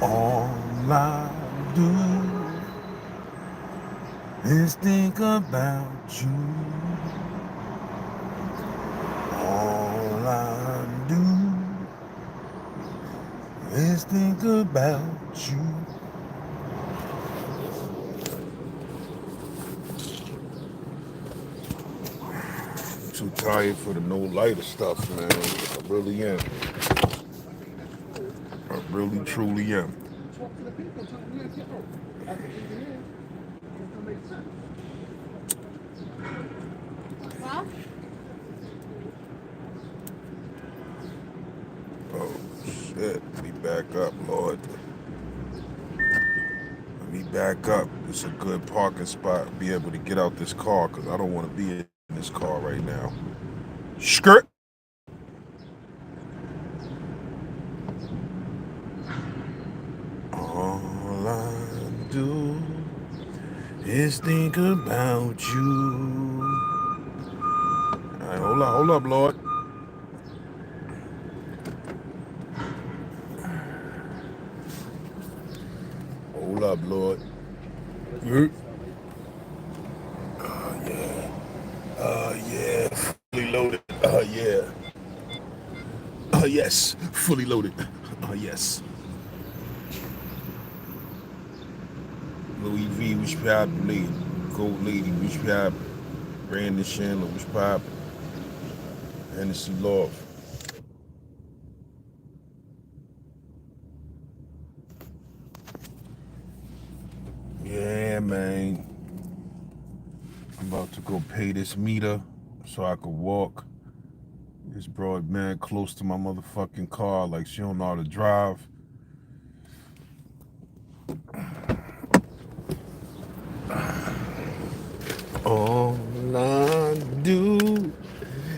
All I do is think about you. All I do is think about you. I'm too tired for the no lighter stuff, man. I really am. I really, truly am. Oh, shit. Let me back up, Lord. Let me back up. It's a good parking spot. Be able to get out this car because I don't want to be in this car right now. Skirt. All I do is think about you. All right, hold up, Lord. Hold up, Lord. Yeah. Yeah. Fully loaded. Yeah. Yes. Fully loaded. Yes. Louis V, which pop lady? Gold lady, which pop? Brandon Chandler, which pop? Hennessy Love. Yeah, man. I'm about to go pay this meter so I can walk. This broad man close to my motherfucking car like she don't know how to drive. All I do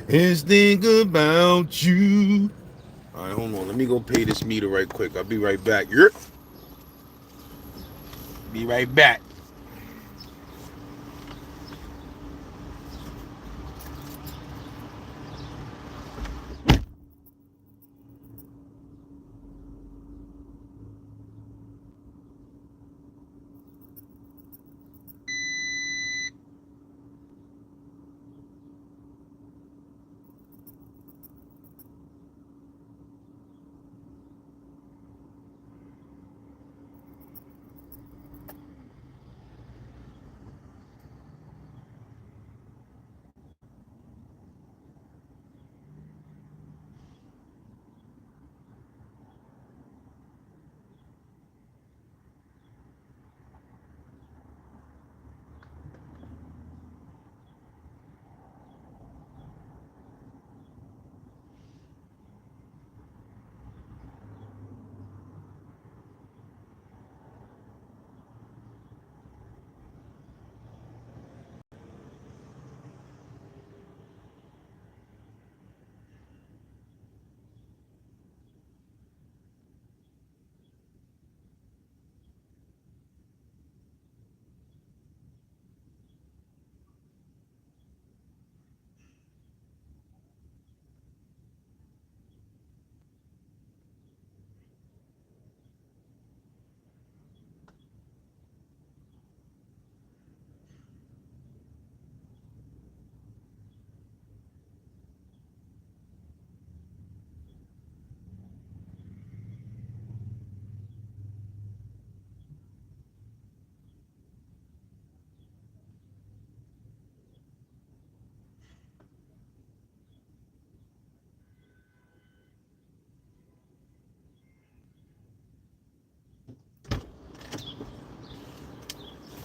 is think about you. All right, hold on. Let me go pay this meter right quick. I'll be right back. Yep. Be right back.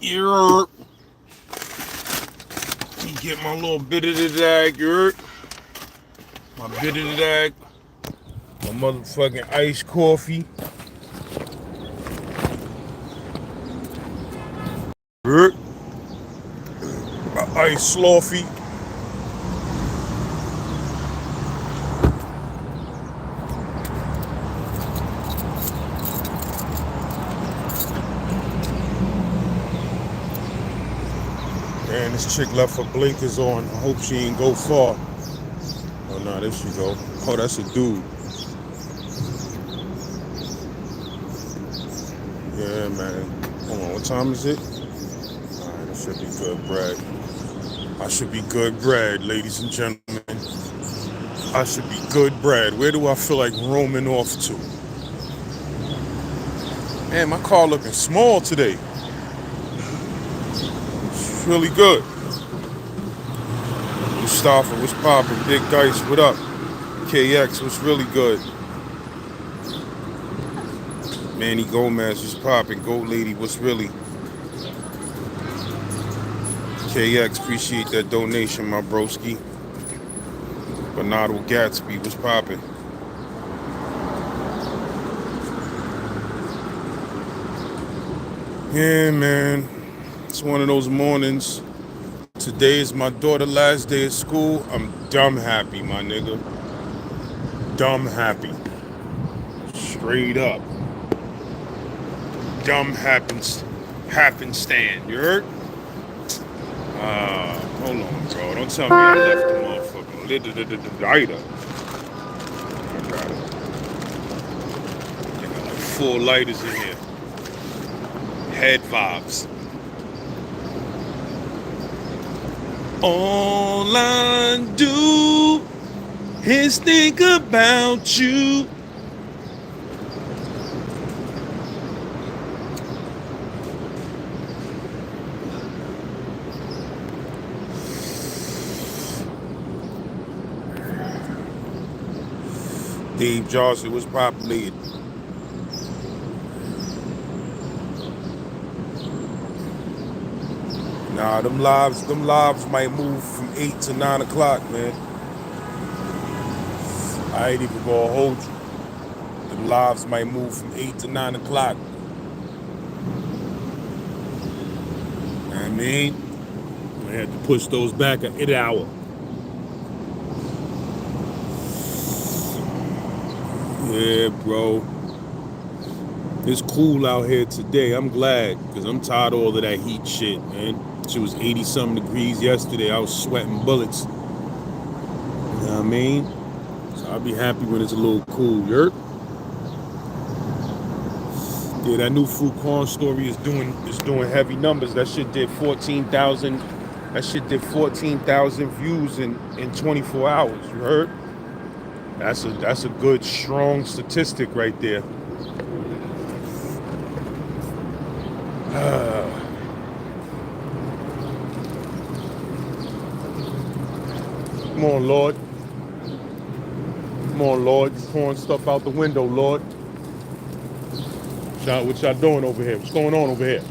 Yerp. Let me get my little bit of the dag. Yerp. My bit of the dag. My motherfucking iced coffee. Yerp. My iced sloffy. And this chick left her blinkers on. I hope she ain't go far. Oh no, there she go. Oh, that's a dude. Yeah, man. Hold on, what time is it? Alright, I should be good bread. I should be good bread, ladies and gentlemen. I should be good bread. Where do I feel like roaming off to? Man, my car looking small today. It's really good. Mustafa, what's poppin'? Big Dice, what up? KX, what's really good? Manny Gomez, what's poppin'? Goat Lady, what's really? KX, appreciate that donation, my broski. Bernardo Gatsby, what's poppin'? Yeah, man. It's one of those mornings. Today is my daughter's last day of school. I'm dumb happy, my nigga. Dumb happy. Straight up. Dumb happenstand. You heard? Hold on, bro. Don't tell me I left the motherfucking lighter. I got it. Got like 4 lighters in here. Head vibes. All I do is think about you. Dave Johnson was populated. Nah, them lives might move from 8 to 9 o'clock, man. I ain't even gonna hold you. Them lives might move from 8 to 9 o'clock. I mean, I had to push those back an hour. Yeah, bro. It's cool out here today. I'm glad, because I'm tired of all of that heat shit, man. It was 80-something degrees yesterday. I was sweating bullets. You know what I mean? So I'll be happy when it's a little cool. You heard? Yeah, that new fruit corn story is doing heavy numbers. That shit did 14,000. That shit did 14,000 views in 24 hours. You heard? That's a good strong statistic right there. Come on, Lord. Come on, Lord. You're pouring stuff out the window, Lord. What y'all doing over here? What's going on over here?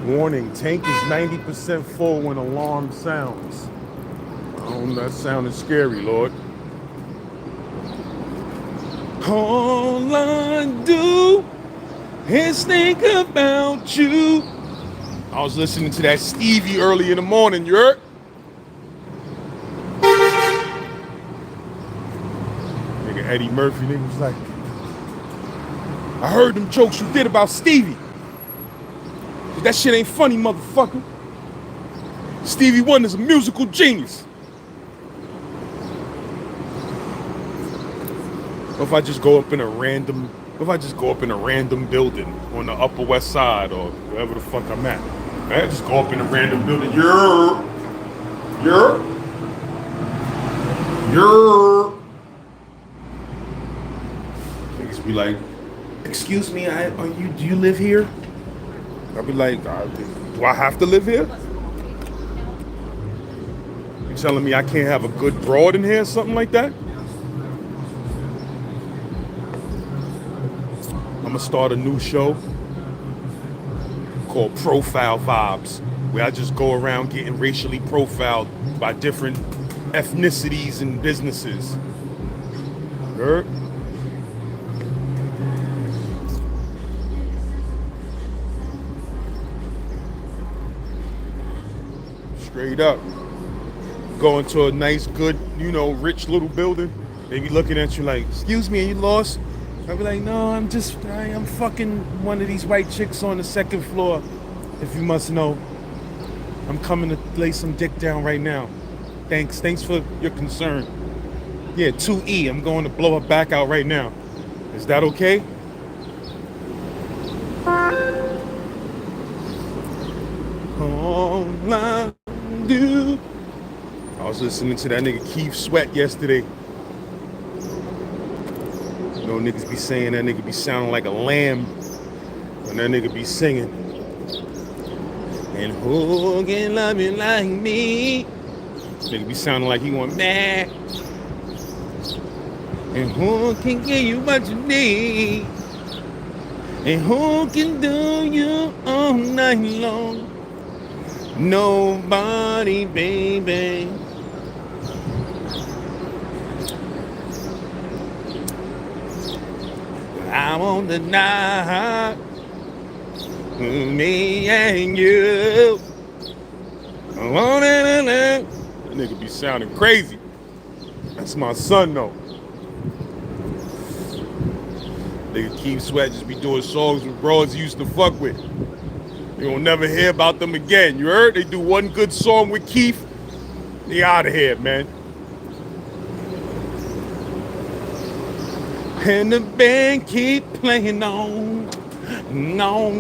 Warning, tank is 90% full when alarm sounds. That sounded scary, Lord. All I do is think about you. I was listening to that Stevie early in the morning, you heard? Nigga Eddie Murphy, nigga was like, I heard them jokes you did about Stevie. But that shit ain't funny, motherfucker. Stevie Wonder's a musical genius. If I just go up in a random building on the Upper West Side or wherever the fuck I'm at, I just go up in a random building. You're. Niggas be like, excuse me, do you live here? I'll be like, do I have to live here? You telling me I can't have a good broad in here or something like that? I'm gonna start a new show called Profile Vibes, where I just go around getting racially profiled by different ethnicities and businesses. Heard? Straight up. Go into a nice, good, rich little building. They be looking at you like, excuse me, are you lost? I'll be like, no, I'm fucking one of these white chicks on the 2nd floor, if you must know. I'm coming to lay some dick down right now. Thanks for your concern. Yeah, 2E. I'm going to blow her back out right now. Is that okay? All I do. I was listening to that nigga Keith Sweat yesterday. You know, niggas be saying that nigga be sounding like a lamb when that nigga be singing. And who can love you like me? Nigga be sounding like he want mad. And who can give you what you need? And who can do you all night long? Nobody, baby. I want the night, me and you. I want it. That nigga be sounding crazy. That's my son though. Nigga Keith Sweat just be doing songs with bros he used to fuck with. You will never hear about them again. You heard? They do one good song with Keith, they out of here, man. And the band keep playing on. No.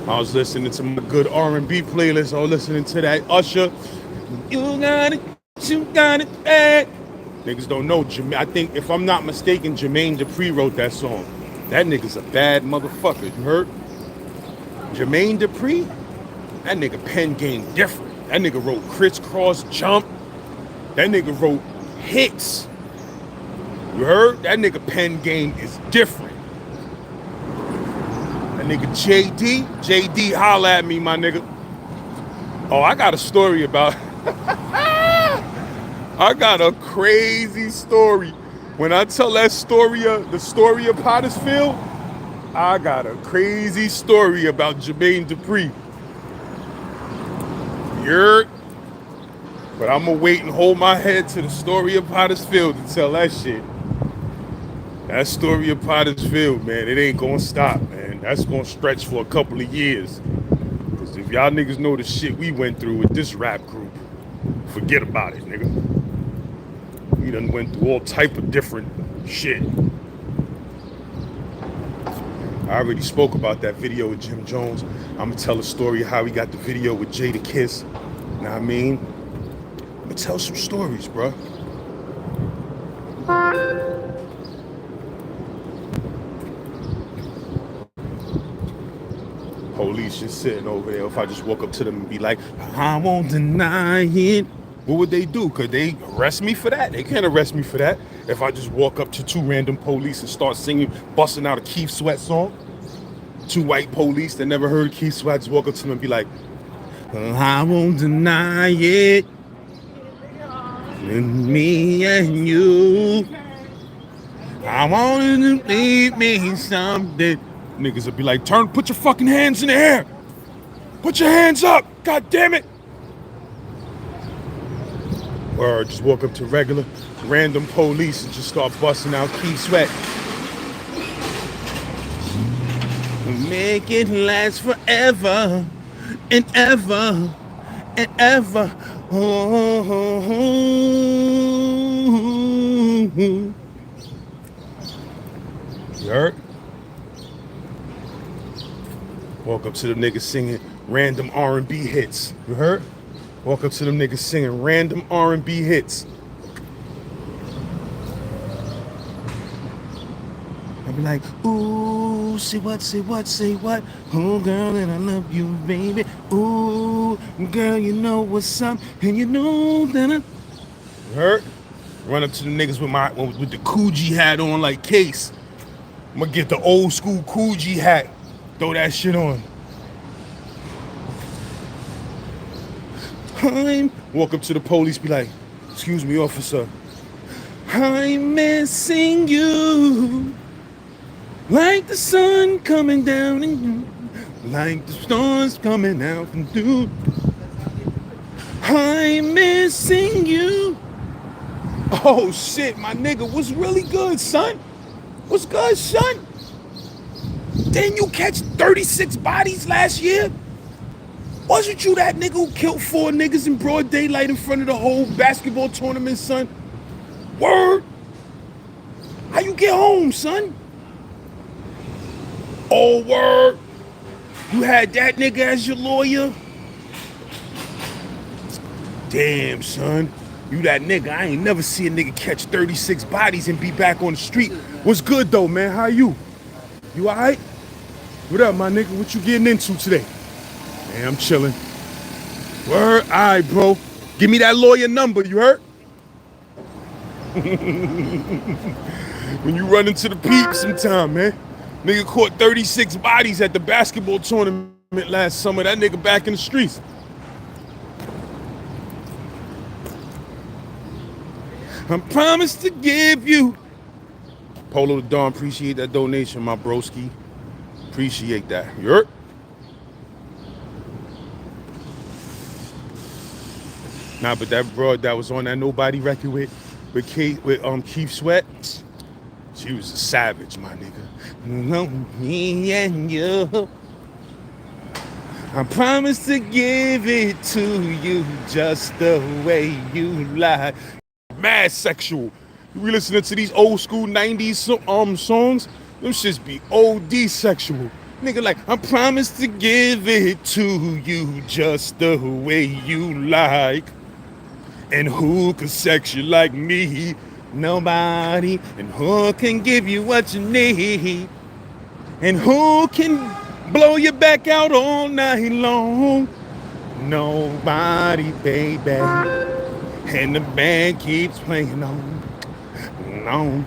I was listening to my good R&B playlist. I was listening to that Usher. You got it bad. Niggas don't know. I think, if I'm not mistaken, Jermaine Dupri wrote that song. That nigga's a bad motherfucker. You heard? Jermaine Dupri? That nigga pen game different. That nigga wrote Crisscross Jump. That nigga wrote hits. You heard? That nigga pen game is different. That nigga JD, holla at me, my nigga. Oh, I got a story about... I got a crazy story. When I tell that story, the story of Pottersfield, I got a crazy story about Jermaine Dupri. You're... But I'm gonna wait and hold my head to the story of Pottersfield to tell that shit. That story of Pottersfield, man, it ain't gonna stop, man. That's gonna stretch for a couple of years. Because if y'all niggas know the shit we went through with this rap group, forget about it, nigga. We done went through all type of different shit. I already spoke about that video with Jim Jones. I'm gonna tell a story of how we got the video with Jada Kiss. Know what I mean? I'm gonna tell some stories, bro. Police just sitting over there. If I just walk up to them and be like, I won't deny it, what would they do? Could they arrest me for that? They can't arrest me for that. If I just walk up to two random police and start singing, busting out a Keith Sweat song, two white police that never heard Keith Sweat, just walk up to them and be like, I won't deny it, me and you, I want you to leave me something. Niggas would be like, put your fucking hands in the air. Put your hands up, god damn it. Or just walk up to regular, random police and just start busting out Keith Sweat. Make it last forever and ever and ever. Oh. You heard? Walk up to them niggas singing random R&B hits. You heard? Walk up to them niggas singing random R&B hits. I'll be like, ooh, say what? Oh, girl, and I love you, baby. Ooh, girl, you know what's up, and you know that I... You heard? Run up to the niggas with the Coogee hat on like Case. I'm gonna get the old school Coogee hat. Throw that shit on. Walk up to the police, be like, excuse me, officer. I'm missing you. Like the sun coming down and like the stars coming out from through. I'm missing you. Oh shit, my nigga, what's really good, son? What's good, son? Didn't you catch 36 bodies last year? Wasn't you that nigga who killed 4 niggas in broad daylight in front of the whole basketball tournament, son? Word? How you get home, son? Oh, word? You had that nigga as your lawyer? Damn, son. You that nigga. I ain't never see a nigga catch 36 bodies and be back on the street. What's good, though, man? How you? You all right? What up, my nigga? What you getting into today? Man, I'm chilling. Word? All right, bro. Give me that lawyer number, you heard? When you run into the peep sometime, man. Nigga caught 36 bodies at the basketball tournament last summer. That nigga back in the streets. I promise to give you. Polo the Dawn, appreciate that donation, my broski. Appreciate that. You heard? Nah, but that broad that was on that Nobody record with Keith Sweat, she was a savage, my nigga. No, me and you. I promise to give it to you just the way you lie. Mad sexual. We listening to these old school 90s songs, them shits be OD sexual. Nigga like, I promise to give it to you just the way you like. And who can sex you like me? Nobody. And who can give you what you need? And who can blow your back out all night long? Nobody, baby. And the band keeps playing on. No.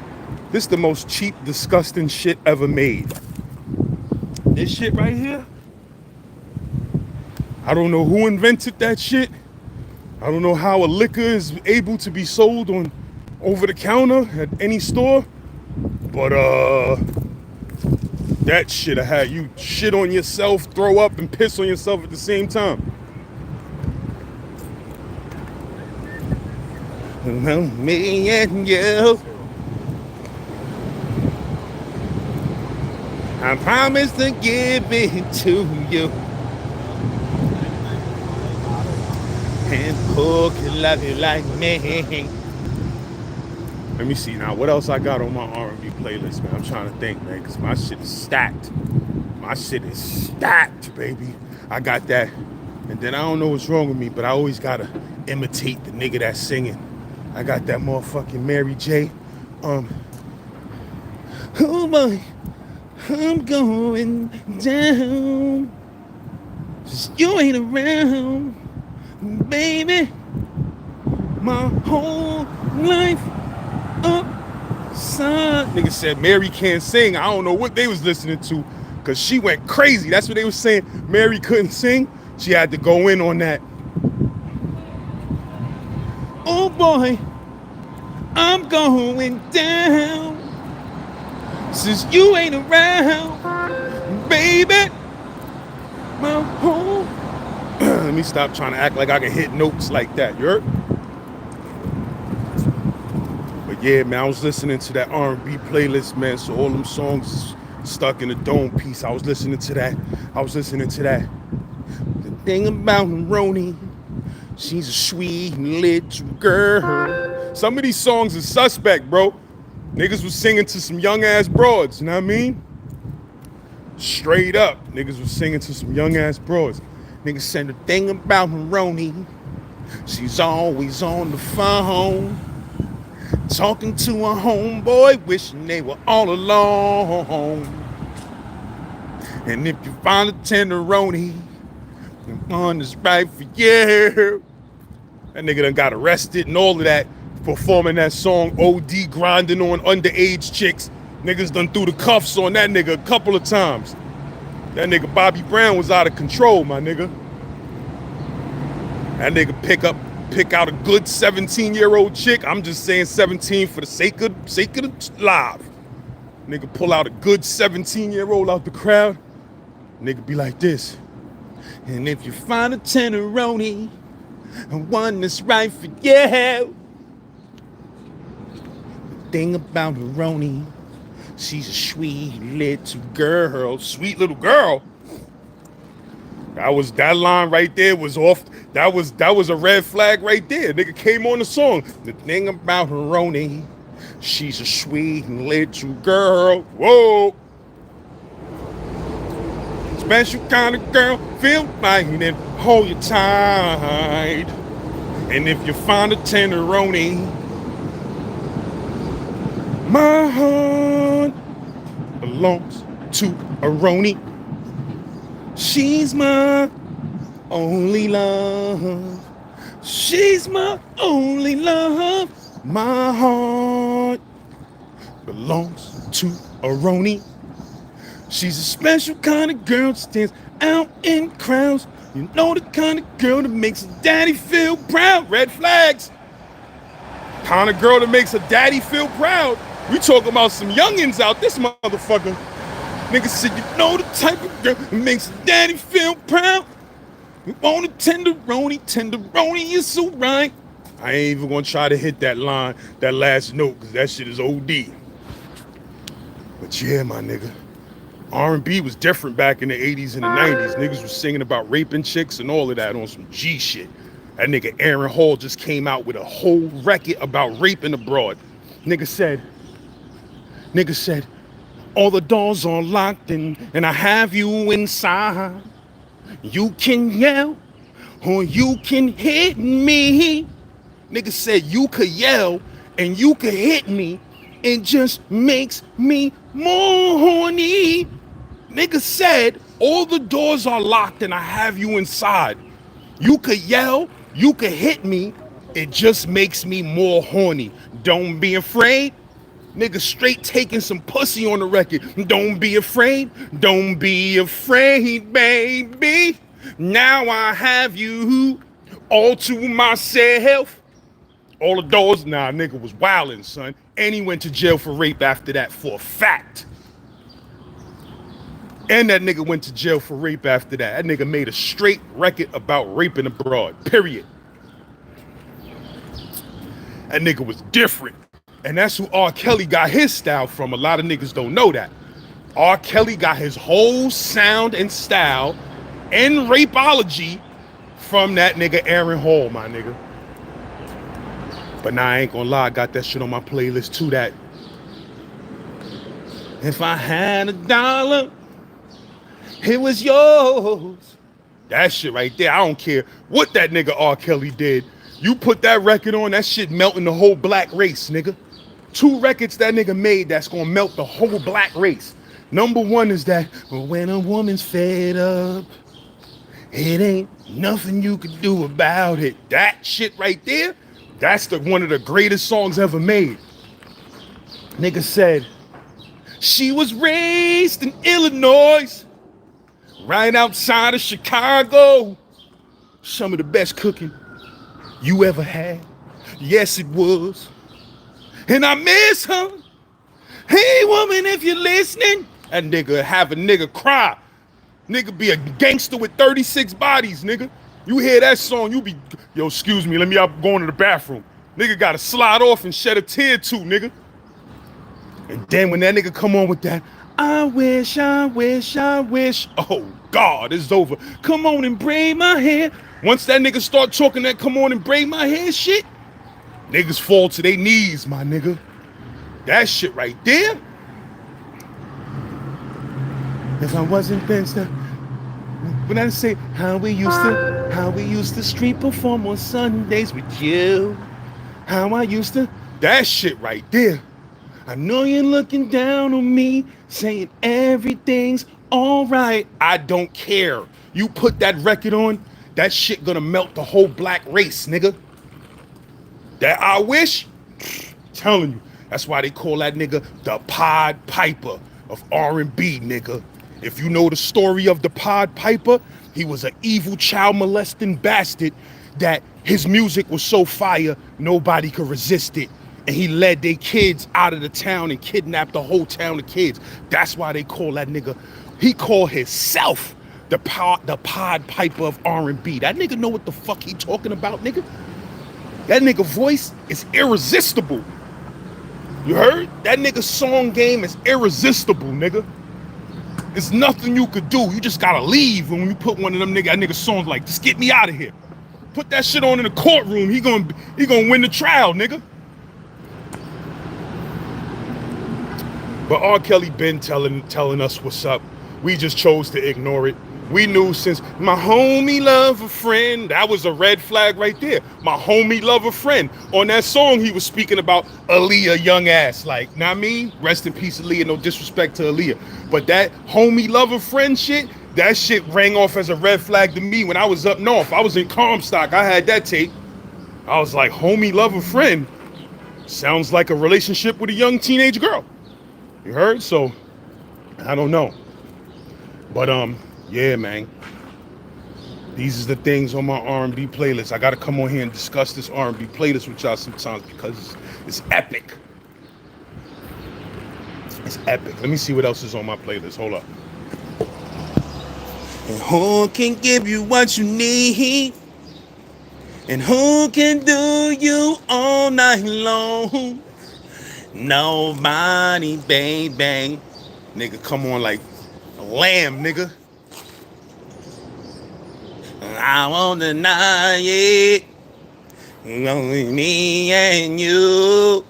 This is the most cheap, disgusting shit ever made. This shit right here, I don't know who invented that shit. I don't know how a liquor is able to be sold on over the counter at any store, but that shit I had you shit on yourself, throw up, and piss on yourself at the same time. Me and you. I promise to give it to you. And who can love you like me? Let me see now. What else I got on my R&B playlist, man? I'm trying to think, man, because my shit is stacked. My shit is stacked, baby. I got that. And then I don't know what's wrong with me, but I always got to imitate the nigga that's singing. I got that motherfucking Mary J. Oh, boy. I'm going down. Just you ain't around. Baby, my whole life upside. Nigga said Mary can't sing. I don't know what they was listening to, because she went crazy. That's what they was saying. Mary couldn't sing. She had to go in on that. Oh boy, I'm going down. Since you ain't around, baby, my whole. Let me stop trying to act like I can hit notes like that, you heard? But yeah, man, I was listening to that R&B playlist, man, so all them songs is stuck in the dome piece. I was listening to that. The thing about Roni, she's a sweet little girl. Some of these songs are suspect, bro. Niggas was singing to some young-ass broads, you know what I mean? Straight up, niggas was singing to some young-ass broads. Niggas said the thing about Roni, she's always on the phone, talking to a homeboy, wishing they were all alone. And if you find a tenderoni, the one is right for you. That nigga done got arrested and all of that, performing that song OD, grinding on underage chicks. Niggas done threw the cuffs on that nigga a couple of times. That nigga Bobby Brown was out of control, my nigga. That nigga pick out a good 17-year-old chick. I'm just saying 17 for the sake of the live. Nigga pull out a good 17-year-old out the crowd. Nigga be like this. And if you find a tenderoni, and one that's right for you. The thing about Roni, She's a sweet little girl. Sweet little girl. That line right there was off. That was a red flag right there. Nigga came on the song. The thing about Roni, she's a sweet little girl. Whoa. Special kind of girl, feel like it, hold you tight. And if you find a tenderoni, my heart belongs to a Roni. She's my only love. She's my only love. My heart belongs to a Roni. She's a special kind of girl that stands out in crowds. You know the kind of girl that makes a daddy feel proud. Red flags. Kind of girl that makes a daddy feel proud. We talking about some youngins out this motherfucker. Nigga said, you know the type of girl that makes a daddy feel proud. We want a tenderoni is so right. I ain't even gonna try to hit that line, that last note, because that shit is OD. But yeah, my nigga. R&B was different back in the 80s and the 90s. Niggas was singing about raping chicks and all of that on some G shit. That nigga Aaron Hall just came out with a whole record about raping abroad. Nigga said, all the doors are locked and I have you inside. You can yell or you can hit me. Nigga said you could yell and you could hit me. It just makes me more horny. Nigga said, all the doors are locked and I have you inside. You could yell, you could hit me. It just makes me more horny. Don't be afraid. Nigga straight taking some pussy on the record. Don't be afraid. Don't be afraid, baby. Now I have you all to myself. All the doors, nah, nigga was wildin', son. And he went to jail for rape after that for a fact. And that nigga went to jail for rape after that. That nigga made a straight record about raping abroad, period. That nigga was different. And that's who R. Kelly got his style from. A lot of niggas don't know that. R. Kelly got his whole sound and style and rapeology from that nigga Aaron Hall, my nigga. But now I ain't gonna lie, I got that shit on my playlist too, that if I had $1, it was yours. That shit right there, I don't care what that nigga R. Kelly did. You put that record on, that shit melting the whole black race, nigga. 2 records that nigga made that's gonna melt the whole black race. Number 1 is that, when a woman's fed up, it ain't nothing you can do about it. That shit right there, that's one of the greatest songs ever made. Nigga said, she was raised in Illinois, right outside of Chicago. Some of the best cooking you ever had. Yes, it was. And I miss her. Hey, woman, if you're listening. That nigga have a nigga cry. Nigga be a gangster with 36 bodies, nigga. You hear that song, you be, yo, excuse me, let me up going to the bathroom. Nigga gotta slide off and shed a tear too, nigga. And then when that nigga come on with that, I wish, oh God, it's over. Come on and braid my hair. Once that nigga start talking that come on and braid my hair shit, niggas fall to their knees, my nigga. That shit right there. If I wasn't fenced up, when I say how we used to street perform on Sundays with you, how I used to, that shit right there. I know you're looking down on me, saying everything's all right. I don't care. You put that record on, that shit gonna melt the whole black race, nigga. That I wish, telling you, that's why they call that nigga the Pied Piper of R&B, nigga. If you know the story of the Pied Piper, he was an evil child molesting bastard that his music was so fire, nobody could resist it. And he led their kids out of the town and kidnapped the whole town of kids. That's why they call that nigga, he called himself the Pied Piper of R&B. That nigga know what the fuck he talking about, nigga. That nigga voice is irresistible. You heard? That nigga's song game is irresistible, nigga. There's nothing you could do. You just gotta leave when you put one of them nigga songs like, just get me out of here. Put that shit on in the courtroom. He gonna win the trial, nigga. But R. Kelly been telling us what's up. We just chose to ignore it. We knew since my homie love a friend, that was a red flag right there. My homie love a friend. On that song, he was speaking about Aaliyah young ass. Like, know what I mean? Rest in peace, Aaliyah. No disrespect to Aaliyah. But that homie love a friend shit, that shit rang off as a red flag to me when I was up north. I was in Comstock. I had that tape. I was like, homie love a friend. Sounds like a relationship with a young teenage girl. You heard? So, I don't know. But, yeah, man. These are the things on my R&B playlist. I got to come on here and discuss this R&B playlist with y'all sometimes because it's epic. It's epic. Let me see what else is on my playlist. Hold up. And who can give you what you need? And who can do you all night long? Nobody, baby. Nigga, come on like a lamb, nigga. I won't deny it. Only me and you.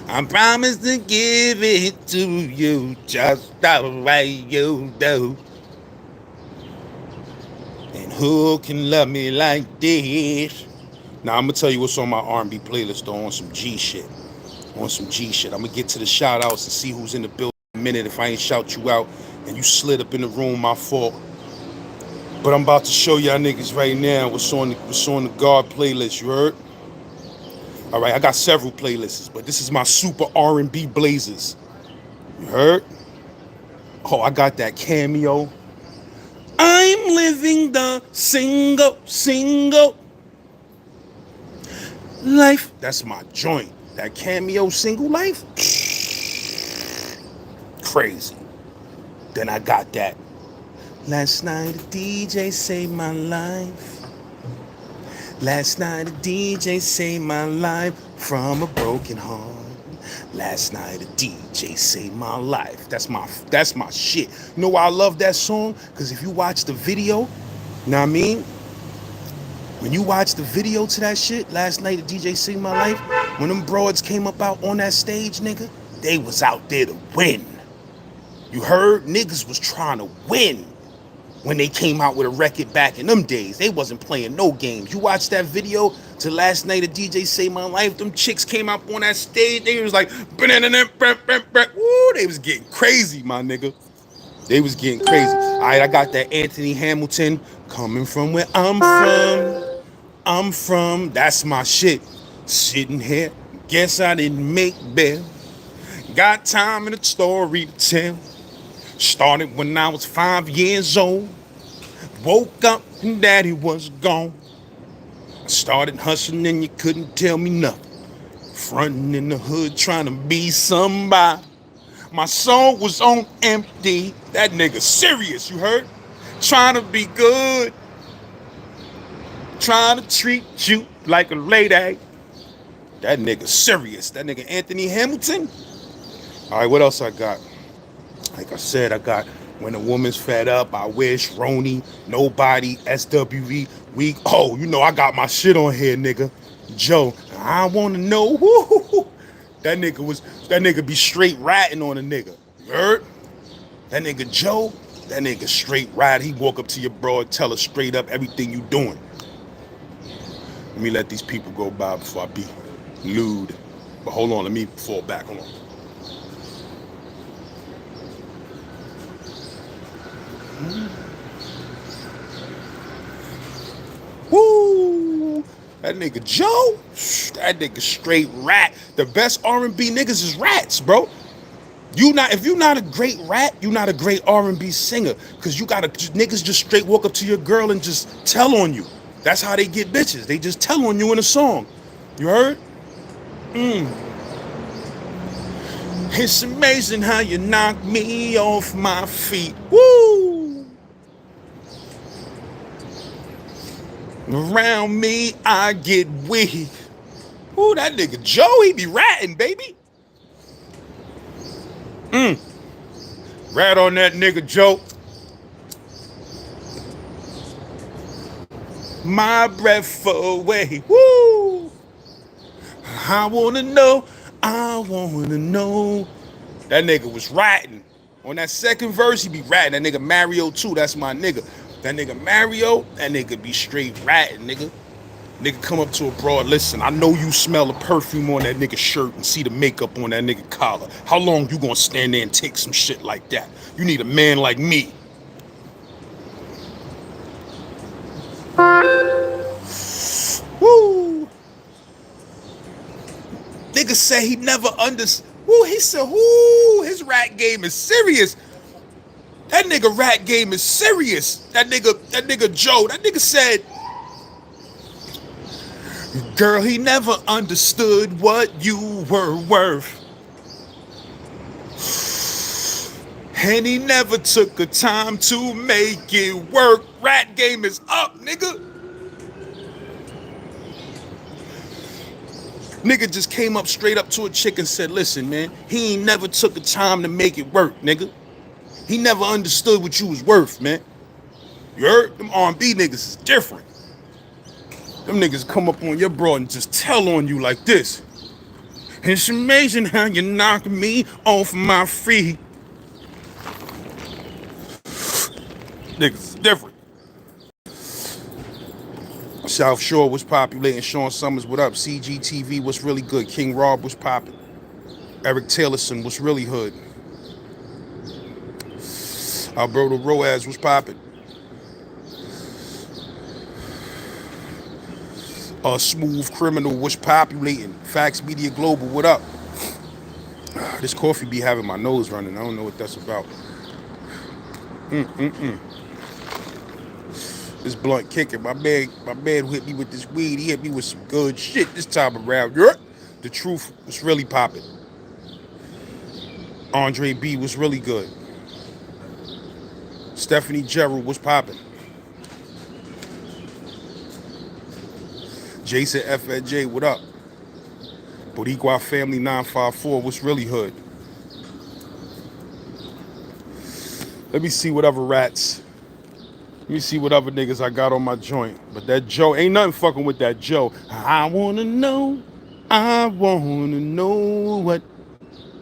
I promise to give it to you just the way you do. And who can love me like this? Now, I'm going to tell you what's on my R&B playlist, though, on some G shit. On some G shit. I'm going to get to the shout-outs and see who's in the building in a minute. If I ain't shout you out and you slid up in the room, my fault. But I'm about to show y'all niggas right now what's on the God playlist, you heard? All right, I got several playlists, but this is my super R&B blazers. You heard? Oh, I got that Cameo. I'm living the single life. That's my joint. That Cameo single life. Crazy. Then I got that. Last night a DJ saved my life. Last night a DJ saved my life from a broken heart. Last night a DJ saved my life. That's my shit. You know why I love that song? Because if you watch the video, know what I mean? When you watch the video to that shit, Last night a DJ saved my life, when them broads came up out on that stage, nigga, they was out there to win. You heard? Niggas was trying to win. When they came out with a record back in them days, they wasn't playing no games. You watch that video to Last Night a DJ Saved My Life, them chicks came out on that stage, they was like, woo, they was getting crazy, my nigga. They was getting crazy. All right, I got that Anthony Hamilton, coming from where I'm from, that's my shit. Sitting here, guess I didn't make bail. Got time and a story to tell. Started when I was 5 years old. Woke up and daddy was gone. Started hustling and you couldn't tell me nothing. Fronting in the hood trying to be somebody. My soul was on empty. That nigga serious, you heard? Trying to be good. Trying to treat you like a lady. That nigga serious. That nigga Anthony Hamilton. All right, what else I got? Like I said, I got When a Woman's Fed Up, I Wish, Roni, Nobody, SWV, Weak. Oh, you know I got my shit on here, nigga. Joe, I wanna know. Woo-hoo-hoo. That nigga be straight ratting on a nigga. You heard? That nigga Joe, that nigga straight rat. He walk up to your bro and tell her straight up everything you doing. Let me let these people go by before I be lewd. But hold on, let me fall back. Hold on. Woo! That nigga Joe, that nigga straight rat. The best R&B niggas is rats, bro. If you're not a great rat, you're not a great R&B singer. Cause niggas just straight walk up to your girl and just tell on you. That's how they get bitches. They just tell on you in a song. You heard? It's amazing how you knock me off my feet. Woo! Around me, I get weak. Ooh, that nigga Joe, he be ratting, baby. Rat on that nigga Joe. My breath away. Woo! I wanna know. That nigga was ratting. On that second verse, he be ratting. That nigga Mario too, that's my nigga. That nigga Mario, that nigga be straight ratting, nigga. Nigga come up to a broad, listen, I know you smell the perfume on that nigga shirt and see the makeup on that nigga collar. How long you gonna stand there and take some shit like that? You need a man like me. Woo! Nigga said he never understood. Woo, he said, whoo, his rat game is serious. That nigga rat game is serious. That nigga Joe, that nigga said, girl, he never understood what you were worth. And he never took the time to make it work. Rat game is up, nigga. Nigga just came up straight up to a chick and said, listen, man, he ain't never took the time to make it work, nigga. He never understood what you was worth, man. You heard? Them R&B niggas is different. Them niggas come up on your broad and just tell on you like this. It's amazing how you knock me off my feet. Niggas is different. South Shore was populating. Sean Summers, what up? CGTV was really good. King Rob was popping. Eric Taylorson was really hood. Alberto Roaz was popping. Smooth Criminal was populating. Fax Media Global, what up? This coffee be having my nose running. I don't know what that's about. This blunt kicking. My man hit me with this weed. He hit me with some good shit this time around. The Truth was really popping. Andre B was really good. Stephanie Gerald was popping. Jason FNJ, what up? Boricua Family 954 was really hood. Let me see what other rats. Let me see what other niggas I got on my joint. But that Joe, ain't nothing fucking with that Joe. I wanna know what.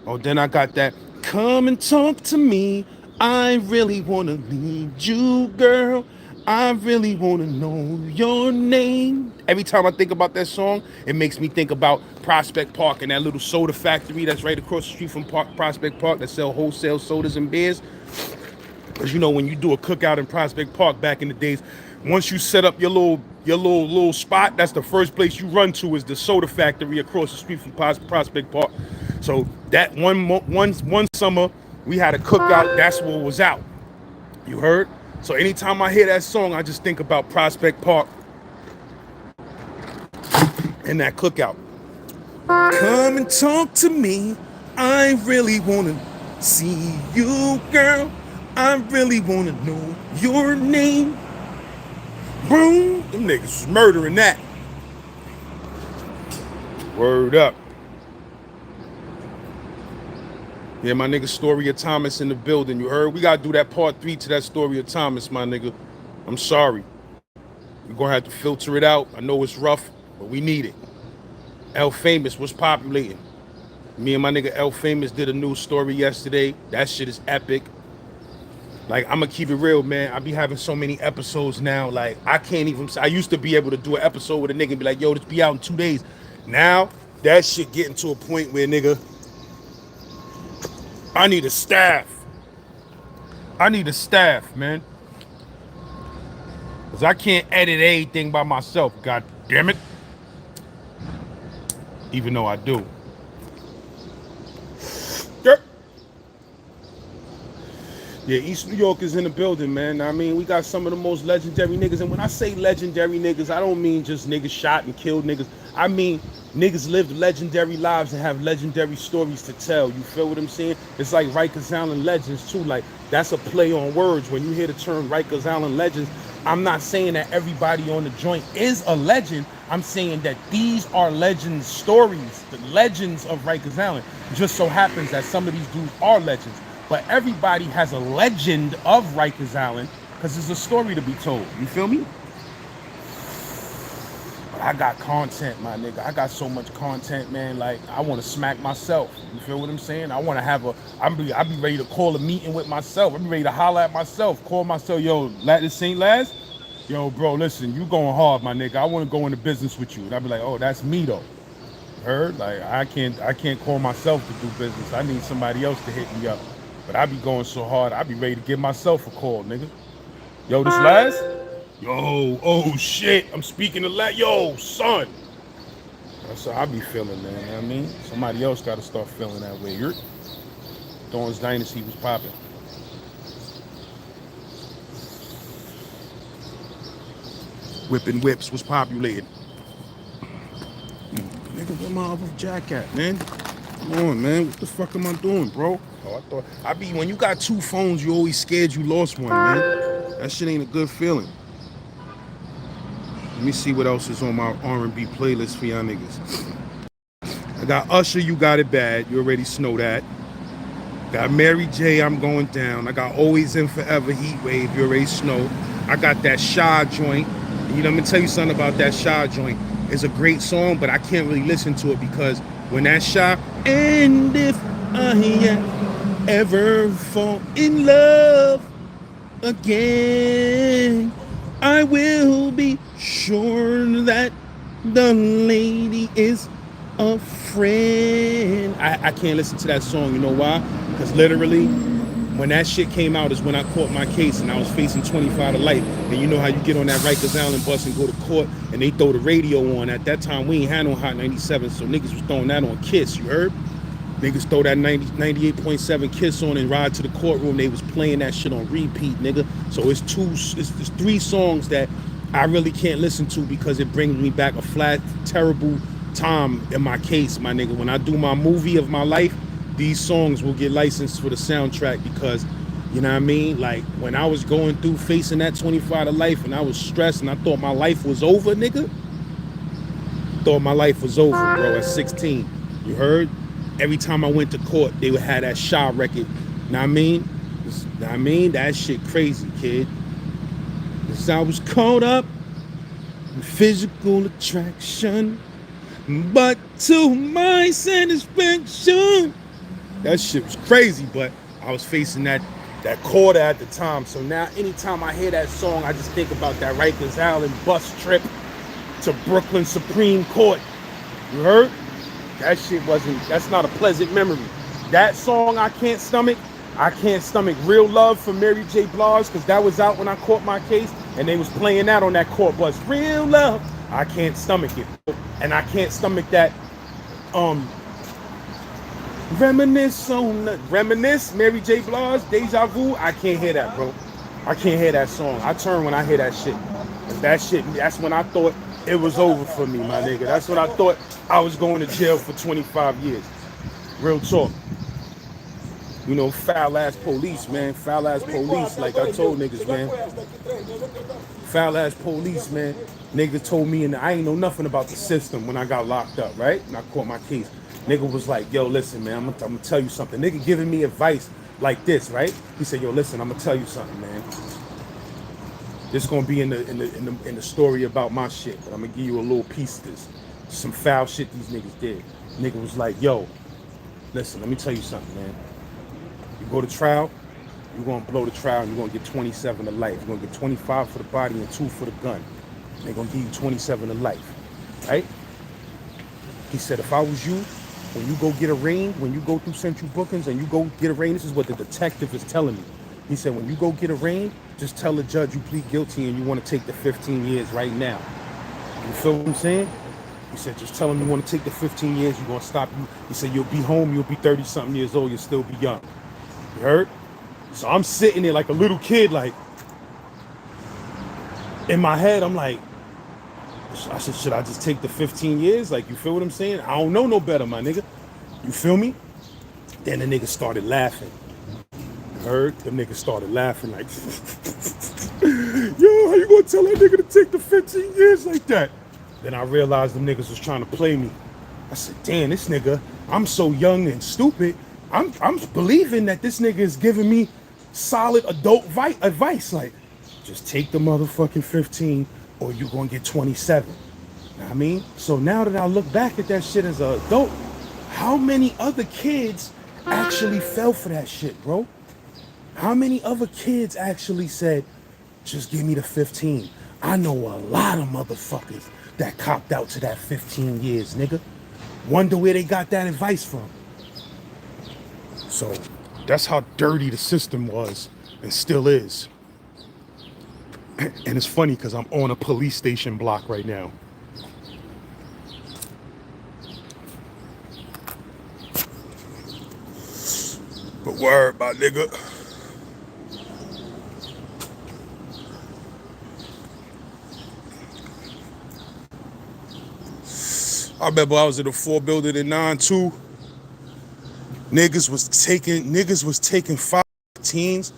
Oh, then I got that. Come and talk to me. I really wanna need you, girl. I really wanna know your name. Every time I think about that song, it makes me think about Prospect Park and that little soda factory that's right across the street from Prospect Park that sell wholesale sodas and beers. Because you know, when you do a cookout in Prospect Park back in the days, once you set up your little spot, that's the first place you run to is the soda factory across the street from Prospect Park. So that one summer we had a cookout. That's what was out. You heard? So anytime I hear that song, I just think about Prospect Park and that cookout. Come and talk to me. I really wanna see you, girl. I really wanna know your name. Boom. Them niggas was murdering that. Word up. Yeah, my nigga Story of Thomas in the building. You heard? We gotta do that part 3 to that Story of Thomas, my nigga. I'm sorry. We're gonna have to filter it out. I know it's rough, but we need it. L Famous was populating. Me and my nigga L Famous did a news story yesterday. That shit is epic. Like, I'm gonna keep it real, man. I be having so many episodes now. Like, I can't even. I used to be able to do an episode with a nigga and be like, yo, this be out in 2 days. Now, that shit getting to a point where, nigga, I need a staff. I need a staff, man. Because I can't edit anything by myself, god damn it. Even though I do. Yeah, East New York is in the building, man. I mean, we got some of the most legendary niggas. And when I say legendary niggas, I don't mean just niggas shot and killed niggas. I mean niggas lived legendary lives and have legendary stories to tell. You feel what I'm saying? It's like Rikers Island Legends, too. Like, that's a play on words. When you hear the term Rikers Island Legends, I'm not saying that everybody on the joint is a legend. I'm saying that these are legends stories, the legends of Rikers Island. Just so happens that some of these dudes are legends, but everybody has a legend of Rikers Island because there's a story to be told. You feel me? But I got content, my nigga. I got so much content, man. Like, I want to smack myself. You feel what I'm saying? I want to have I be ready to call a meeting with myself. I be ready to holler at myself. Call myself, yo, this ain't last. Yo, bro, listen, you going hard, my nigga. I want to go into business with you. And I be like, oh, that's me though. Heard? Like, I can't call myself to do business. I need somebody else to hit me up. But I be going so hard, I be ready to give myself a call, nigga. Yo, this last? Yo, oh shit, I'm speaking to yo, son. That's how I be feeling, man. You know what I mean? Somebody else got to start feeling that way. Dawn's Dynasty was popping. Whipping whips was populated. Nigga, where my other jack at, man? Come on, man. What the fuck am I doing, bro? Oh, when you got two phones, you always scared you lost one, man. That shit ain't a good feeling. Let me see what else is on my R&B playlist for y'all niggas. I got Usher, You Got It Bad. You already know that. Got Mary J, I'm Going Down. I got Always and Forever, Heat Wave. You already know. I got that Shy joint. You know, I'm gonna tell you something about that Shy joint. It's a great song, but I can't really listen to it because when that Shy, and if I ever fall in love again, I will be sure that the lady is a friend. I can't listen to that song. You know why? Because literally, when that shit came out is when I caught my case and I was facing 25 to life. And you know how you get on that Rikers Island bus and go to court and they throw the radio on. At that time, we ain't had no Hot 97, so niggas was throwing that on Kiss, you heard? Niggas throw that 98.7 Kiss on and ride to the courtroom. They was playing that shit on repeat, nigga. So it's three songs that I really can't listen to because it brings me back a flat, terrible time in my case, my nigga. When I do my movie of my life, these songs will get licensed for the soundtrack because, you know what I mean? Like, when I was going through facing that 25 to life and I was stressed and I thought my life was over, nigga. Thought my life was over, bro, at 16. You heard? Every time I went to court, they would have that Shy record. Know what I mean? Know what I mean? That shit crazy, kid. Cause I was caught up in physical attraction, but to my satisfaction. That shit was crazy, but I was facing that quarter at the time. So now anytime I hear that song, I just think about that Rikers Island bus trip to Brooklyn Supreme Court. You heard? That shit that's not a pleasant memory. That song I can't stomach Real Love for Mary J. Blige, because that was out when I caught my case and they was playing that on that court bus. Real Love. I can't stomach it. And I can't stomach that Reminisce, Mary J. Blige, Deja Vu. I can't hear that, bro. I can't hear that song. I turn when I hear that shit. That's when I thought it was over for me, my nigga. That's when I thought I was going to jail for 25 years. Real talk. You know, foul ass police, man. Foul ass police, like I told niggas, man. Foul ass police, man. Nigga told me, and I ain't know nothing about the system when I got locked up, right? And I caught my case. Nigga was like, yo, listen, man, I'm gonna tell you something. Nigga giving me advice like this, right? He said, yo, listen, I'm gonna tell you something, man. This gonna be in the story about my shit, but I'm gonna give you a little piece of this. Some foul shit these niggas did. Nigga was like, yo, listen, let me tell you something, man. You go to trial, you're gonna blow the trial, and you're gonna get 27 to life. You're gonna get 25 for the body and 2 for the gun. They're gonna give you 27 to life, right? He said, if I was you, when you go get arraigned, when you go through central bookings and you go get arraigned, this is what the detective is telling me. He said, when you go get arraigned, just tell the judge you plead guilty and you want to take the 15 years right now. You feel what I'm saying? He said, just tell him you want to take the 15 years, you're going to stop you. He said, you'll be home, you'll be 30-something years old, you'll still be young. You heard? So I'm sitting there like a little kid, like, in my head, I'm like, I said, should I just take the 15 years? Like, you feel what I'm saying? I don't know no better, my nigga. You feel me? Then the nigga started laughing. You heard? The nigga started laughing like, yo, how you gonna tell that nigga to take the 15 years like that? Then I realized them niggas was trying to play me. I said, damn, this nigga, I'm so young and stupid. I'm believing that this nigga is giving me solid adult advice. Like, just take the motherfucking 15 or you gonna get 27. Know what I mean? So now that I look back at that shit as an adult, how many other kids actually fell for that shit, bro? How many other kids actually said, just give me the 15? I know a lot of motherfuckers that copped out to that 15 years, nigga. Wonder where they got that advice from. So that's how dirty the system was and still is. And it's funny because I'm on a police station block right now. But word, my nigga. I remember I was in a 4 building in 9-2. Niggas was taking 15s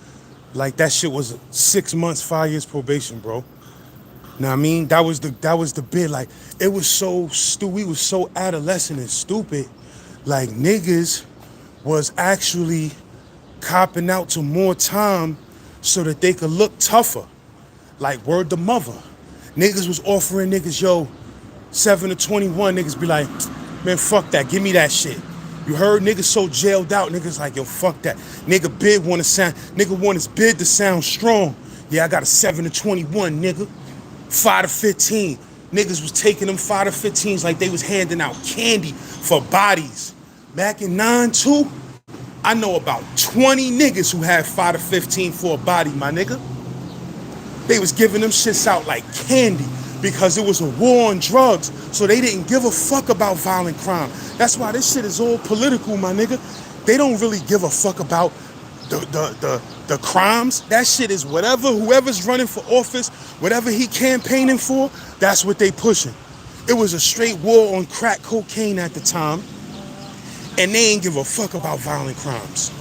like that shit was 6 months, 5 years probation, bro. Know what I mean? That was the bid. Like, it was so stupid. We was so adolescent and stupid. Like, niggas was actually copping out to more time so that they could look tougher. Like, word to mother. Niggas was offering niggas, yo, 7 to 21. Niggas be like, man, fuck that. Give me that shit. You heard? Niggas so jailed out. Niggas like, yo, fuck that. Nigga want his bid to sound strong. Yeah, I got a 7 to 21, nigga. 5 to 15. Niggas was taking them 5 to 15s like they was handing out candy for bodies. Back in 9-2, I know about 20 niggas who had 5 to 15 for a body, my nigga. They was giving them shits out like candy because it was a war on drugs, so they didn't give a fuck about violent crime. That's why this shit is all political, my nigga. They don't really give a fuck about the crimes. That shit is whoever's running for office, whatever he campaigning for, that's what they pushing. It was a straight war on crack cocaine at the time, and they ain't give a fuck about violent crimes.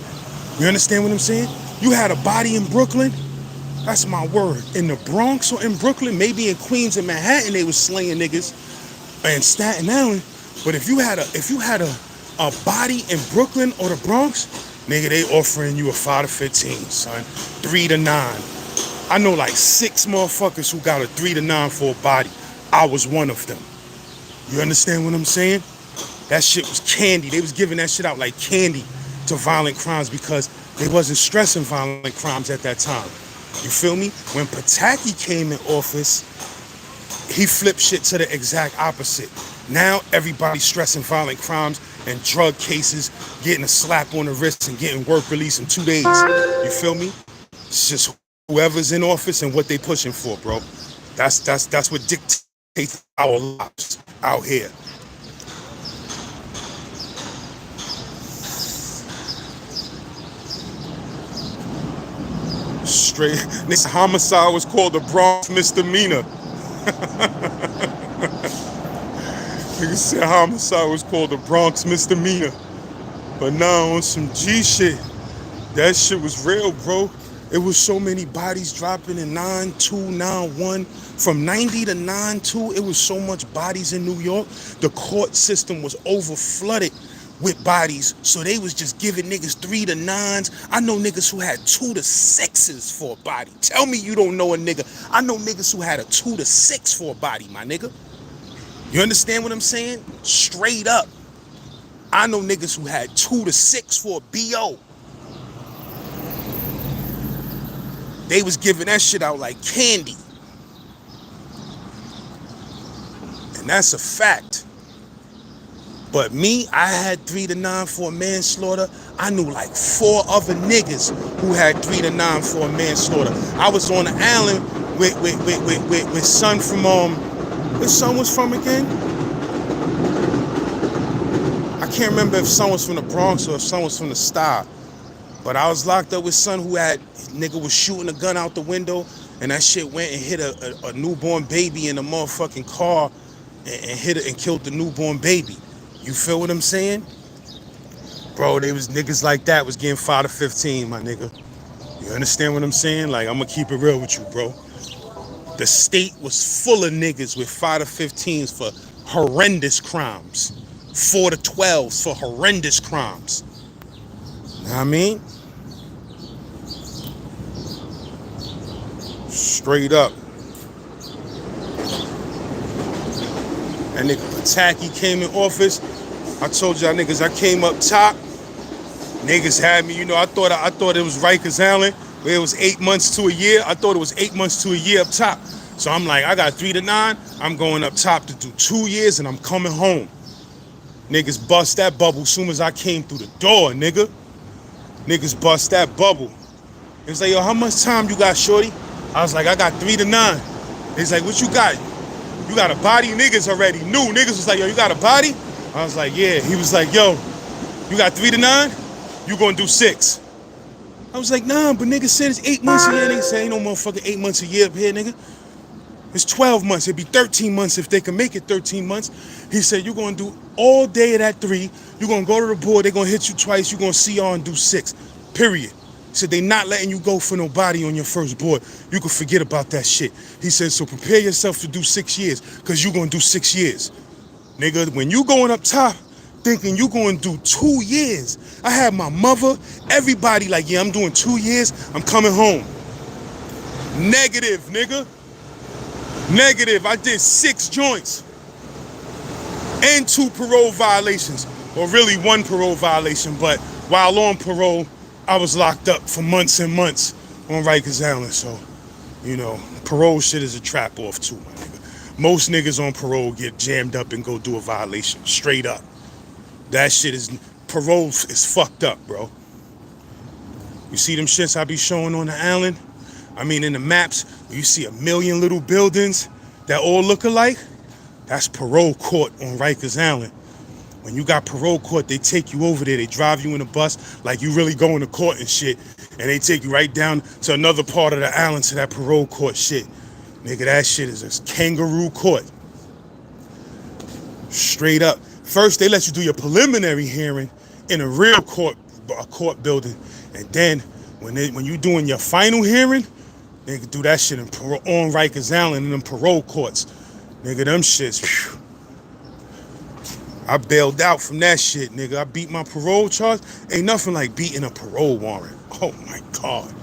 You understand what I'm saying? You had a body in Brooklyn, that's my word. In the Bronx or in Brooklyn, maybe in Queens and Manhattan, they was slaying niggas, and Staten Island. But if you had a body in Brooklyn or the Bronx, nigga, they offering you a 5 to 15, son. 3 to 9. I know like 6 motherfuckers who got a 3 to 9 for a body. I was one of them. You understand what I'm saying? That shit was candy. They was giving that shit out like candy to violent crimes because they wasn't stressing violent crimes at that time. You feel me? When Pataki came in office, he flipped shit to the exact opposite. Now everybody's stressing violent crimes and drug cases, getting a slap on the wrist and getting work release in 2 days. You feel me? It's just whoever's in office and what they pushing for, bro. That's what dictates our lives out here. Straight, this homicide was called the Bronx misdemeanor. Nigga said homicide was called the Bronx misdemeanor. But now on some G shit, that shit was real, bro. It was so many bodies dropping in 9-2, 9-1. From 90 to 9-2, it was so much bodies in New York. The court system was over flooded with bodies, so they was just giving niggas 3 to 9s. I know niggas who had 2 to 6s for a body. Tell me you don't know a nigga. I know niggas who had a 2 to 6 for a body, my nigga. You understand what I'm saying? Straight up. I know niggas who had 2 to 6 for a BO. They was giving that shit out like candy. And that's a fact. But me, I had 3 to 9 for a manslaughter. I knew like 4 other niggas who had 3 to 9 for a manslaughter. I was on the island with son from where son was from again? I can't remember if son was from the Bronx or if son was from the Star. But I was locked up with son who nigga was shooting a gun out the window, and that shit went and hit a newborn baby in a motherfucking car and hit it and killed the newborn baby. You feel what I'm saying? Bro, they was niggas like that was getting 5 to 15, my nigga. You understand what I'm saying? Like, I'm gonna keep it real with you, bro. The state was full of niggas with 5 to 15s for horrendous crimes. 4 to 12s for horrendous crimes. Know what I mean? Straight up. And nigga Pataki came in office. I told y'all niggas I came up top. Niggas had me, you know, I thought it was Rikers Island, where it was 8 months to a year. I thought it was 8 months to a year up top. So I'm like, I got 3 to 9. I'm going up top to do 2 years and I'm coming home. Niggas bust that bubble as soon as I came through the door, nigga. Niggas bust that bubble. It was like, yo, how much time you got, shorty? I was like, I got 3 to 9. He's like, what you got? You got a body? Niggas already knew. Niggas was like, yo, you got a body? I was like, yeah. He was like, yo, you got 3 to 9? You gonna do 6. I was like, nah, but niggas said it's 8 months a year. Niggas say ain't no motherfucking 8 months a year up here, nigga. It's 12 months. It'd be 13 months if they can make it 13 months. He said, you're gonna do all day of that 3. You're gonna go to the board. They're gonna hit you twice. You're gonna see y'all and do 6. Period. He said, they not letting you go for nobody on your first board. You can forget about that shit. He said, so prepare yourself to do 6 years, because you're gonna do 6 years. Nigga, when you going up top, thinking you going to do 2 years. I had my mother, everybody like, yeah, I'm doing 2 years, I'm coming home. Negative, nigga. Negative. I did 6 joints and 2 parole violations, or really 1 parole violation, but while on parole, I was locked up for months and months on Rikers Island. So, you know, parole shit is a trap off too, my nigga. Most niggas on parole get jammed up and go do a violation, straight up. That shit is, parole is fucked up, bro. You see them shits I be showing on the island? I mean, in the maps, you see a million little buildings that all look alike. That's parole court on Rikers Island. When you got parole court, they take you over there. They drive you in a bus like you really going to court and shit. And they take you right down to another part of the island to that parole court shit. Nigga, that shit is a kangaroo court. Straight up. First, they let you do your preliminary hearing in a real court building. And then, when you doing your final hearing, they can do that shit on Rikers Island in them parole courts. Nigga, them shits, phew. I bailed out from that shit, nigga. I beat my parole charge. Ain't nothing like beating a parole warrant. Oh my God.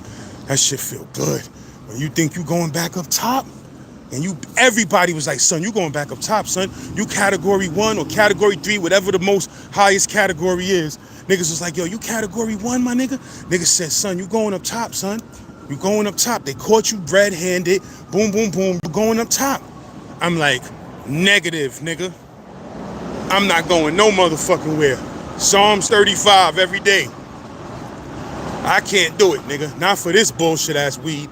That shit feel good. When you think you going back up top, and everybody was like, son, you going back up top, son. You category 1 or category 3, whatever the most highest category is. Niggas was like, yo, you category 1, my nigga? Niggas said, son, you going up top, son. You going up top. They caught you red-handed. Boom, boom, boom. You going up top. I'm like, negative, nigga. I'm not going no motherfucking where. Psalms 35 every day. I can't do it, nigga. Not for this bullshit ass weed.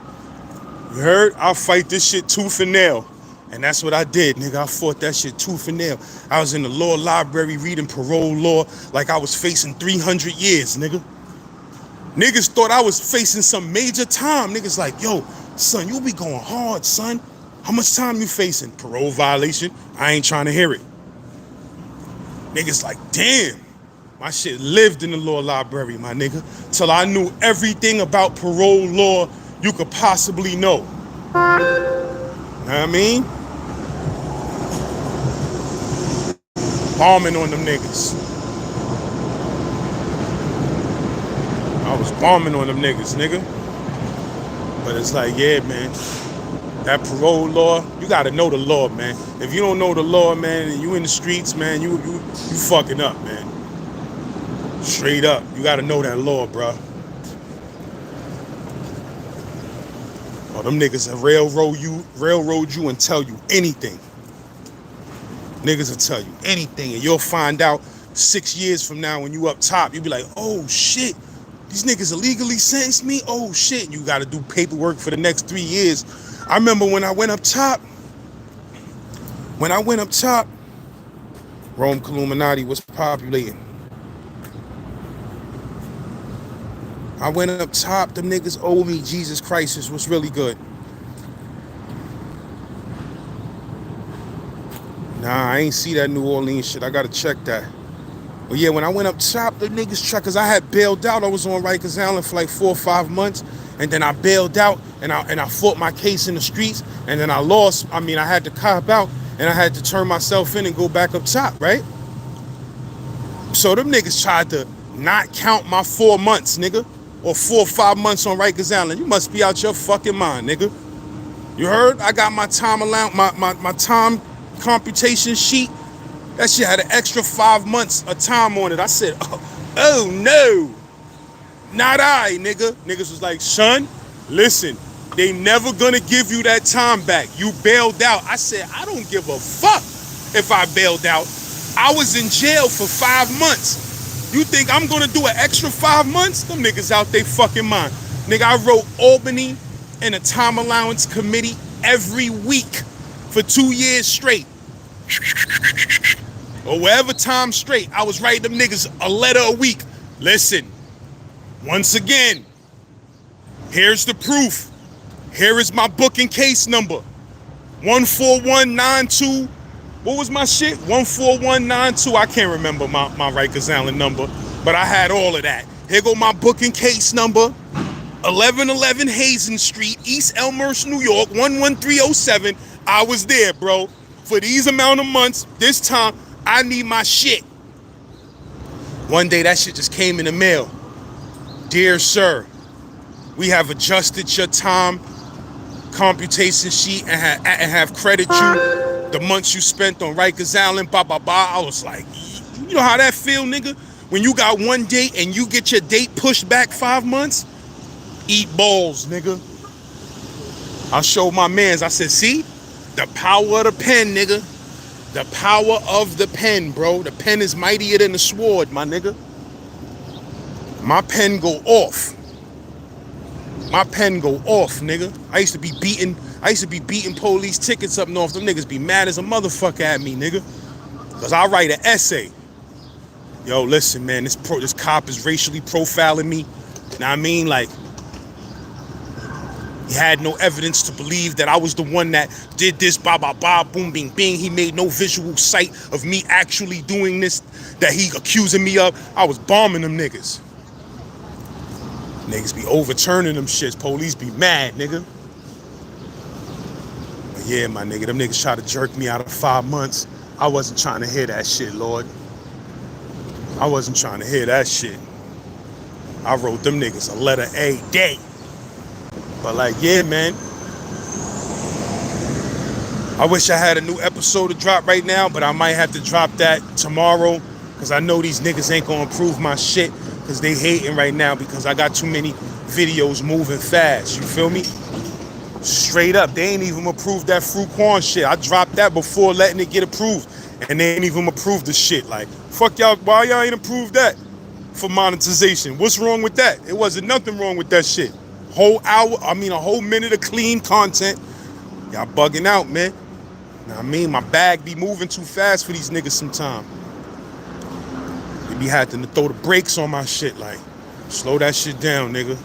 You heard? I'll fight this shit tooth and nail. And that's what I did, nigga. I fought that shit tooth and nail. I was in the law library reading parole law like I was facing 300 years, nigga. Niggas thought I was facing some major time. Niggas like, yo, son, you be going hard, son. How much time you facing? Parole violation? I ain't trying to hear it. Niggas like, damn. My shit lived in the law library, my nigga. Till I knew everything about parole law you could possibly know. Know what I mean? Bombing on them niggas. I was bombing on them niggas, nigga. But it's like, yeah, man. That parole law, you gotta know the law, man. If you don't know the law, man, and you in the streets, man, you fucking up, man. Straight up. You gotta know that law, bro. Oh, them niggas will railroad you and tell you anything. Niggas will tell you anything, and you'll find out 6 years from now when you up top, you'll be like, oh shit, these niggas illegally sentenced me? Oh shit, you gotta do paperwork for the next 3 years. I remember when I went up top, Rome Illuminati was populating. I went up top, them niggas owe me Jesus Christ. This was really good. Nah, I ain't see that New Orleans shit. I gotta check that. But yeah, when I went up top, the niggas check, cause I had bailed out. I was on Rikers Island for like 4 or 5 months. and then I bailed out, and I fought my case in the streets, and then I lost. I mean, I had to cop out, and I had to turn myself in and go back up top, right? So them niggas tried to not count my 4 months, nigga, or 4 or 5 months on Rikers Island. You must be out your fucking mind, nigga. You heard? I got my time allowance, my time computation sheet. That shit had an extra 5 months of time on it. I said, oh no, not I, nigga. Niggas was like, son, listen, they never gonna give you that time back. You bailed out. I said, I don't give a fuck if I bailed out. I was in jail for 5 months. You think I'm gonna do an extra 5 months? Them niggas out they fucking mind. Nigga, I wrote Albany in a time allowance committee every week for 2 years straight. Or whatever time straight, I was writing them niggas a letter a week. Listen, once again, here's the proof. Here is my booking case number. 14192. What was my shit? 14192. I can't remember my Rikers Island number, but I had all of that. Here go my booking case number. 1111 Hazen Street, East Elmhurst, New York, 11307. I was there, bro. For these amount of months, this time, I need my shit. One day, that shit just came in the mail. Dear sir, we have adjusted your time computation sheet and have credited you the months you spent on Rikers Island, blah, blah, blah. I was like, you know how that feel, nigga? When you got one date and you get your date pushed back 5 months? Eat balls, nigga. I showed my mans, I said, see? The power of the pen, nigga. The power of the pen, bro. The pen is mightier than the sword, my nigga. My pen go off. My pen go off, nigga. I used to be beating police tickets up north. Them niggas be mad as a motherfucker at me, nigga. Cause I write an essay. Yo, listen, man, this cop is racially profiling me. You know what I mean? Like, he had no evidence to believe that I was the one that did this, blah, blah, blah, boom, bing, bing. He made no visual sight of me actually doing this that he accusing me of. I was bombing them niggas. Niggas be overturning them shits. Police be mad, nigga. But yeah, my nigga, them niggas try to jerk me out of 5 months. I wasn't trying to hear that shit, Lord. I wasn't trying to hear that shit. I wrote them niggas a letter a day. But like, yeah, man. I wish I had a new episode to drop right now, but I might have to drop that tomorrow because I know these niggas ain't gonna approve my shit because they hating right now because I got too many videos moving fast. You feel me? Straight up, they ain't even approved that fruit corn shit. I dropped that before letting it get approved, and they ain't even approved the shit. Like, fuck y'all, why y'all ain't approved that for monetization? What's wrong with that? It wasn't nothing wrong with that shit. A whole minute of clean content. Y'all bugging out, man. You know what I mean? My bag be moving too fast for these niggas sometime. They be having to throw the brakes on my shit, like, slow that shit down, nigga.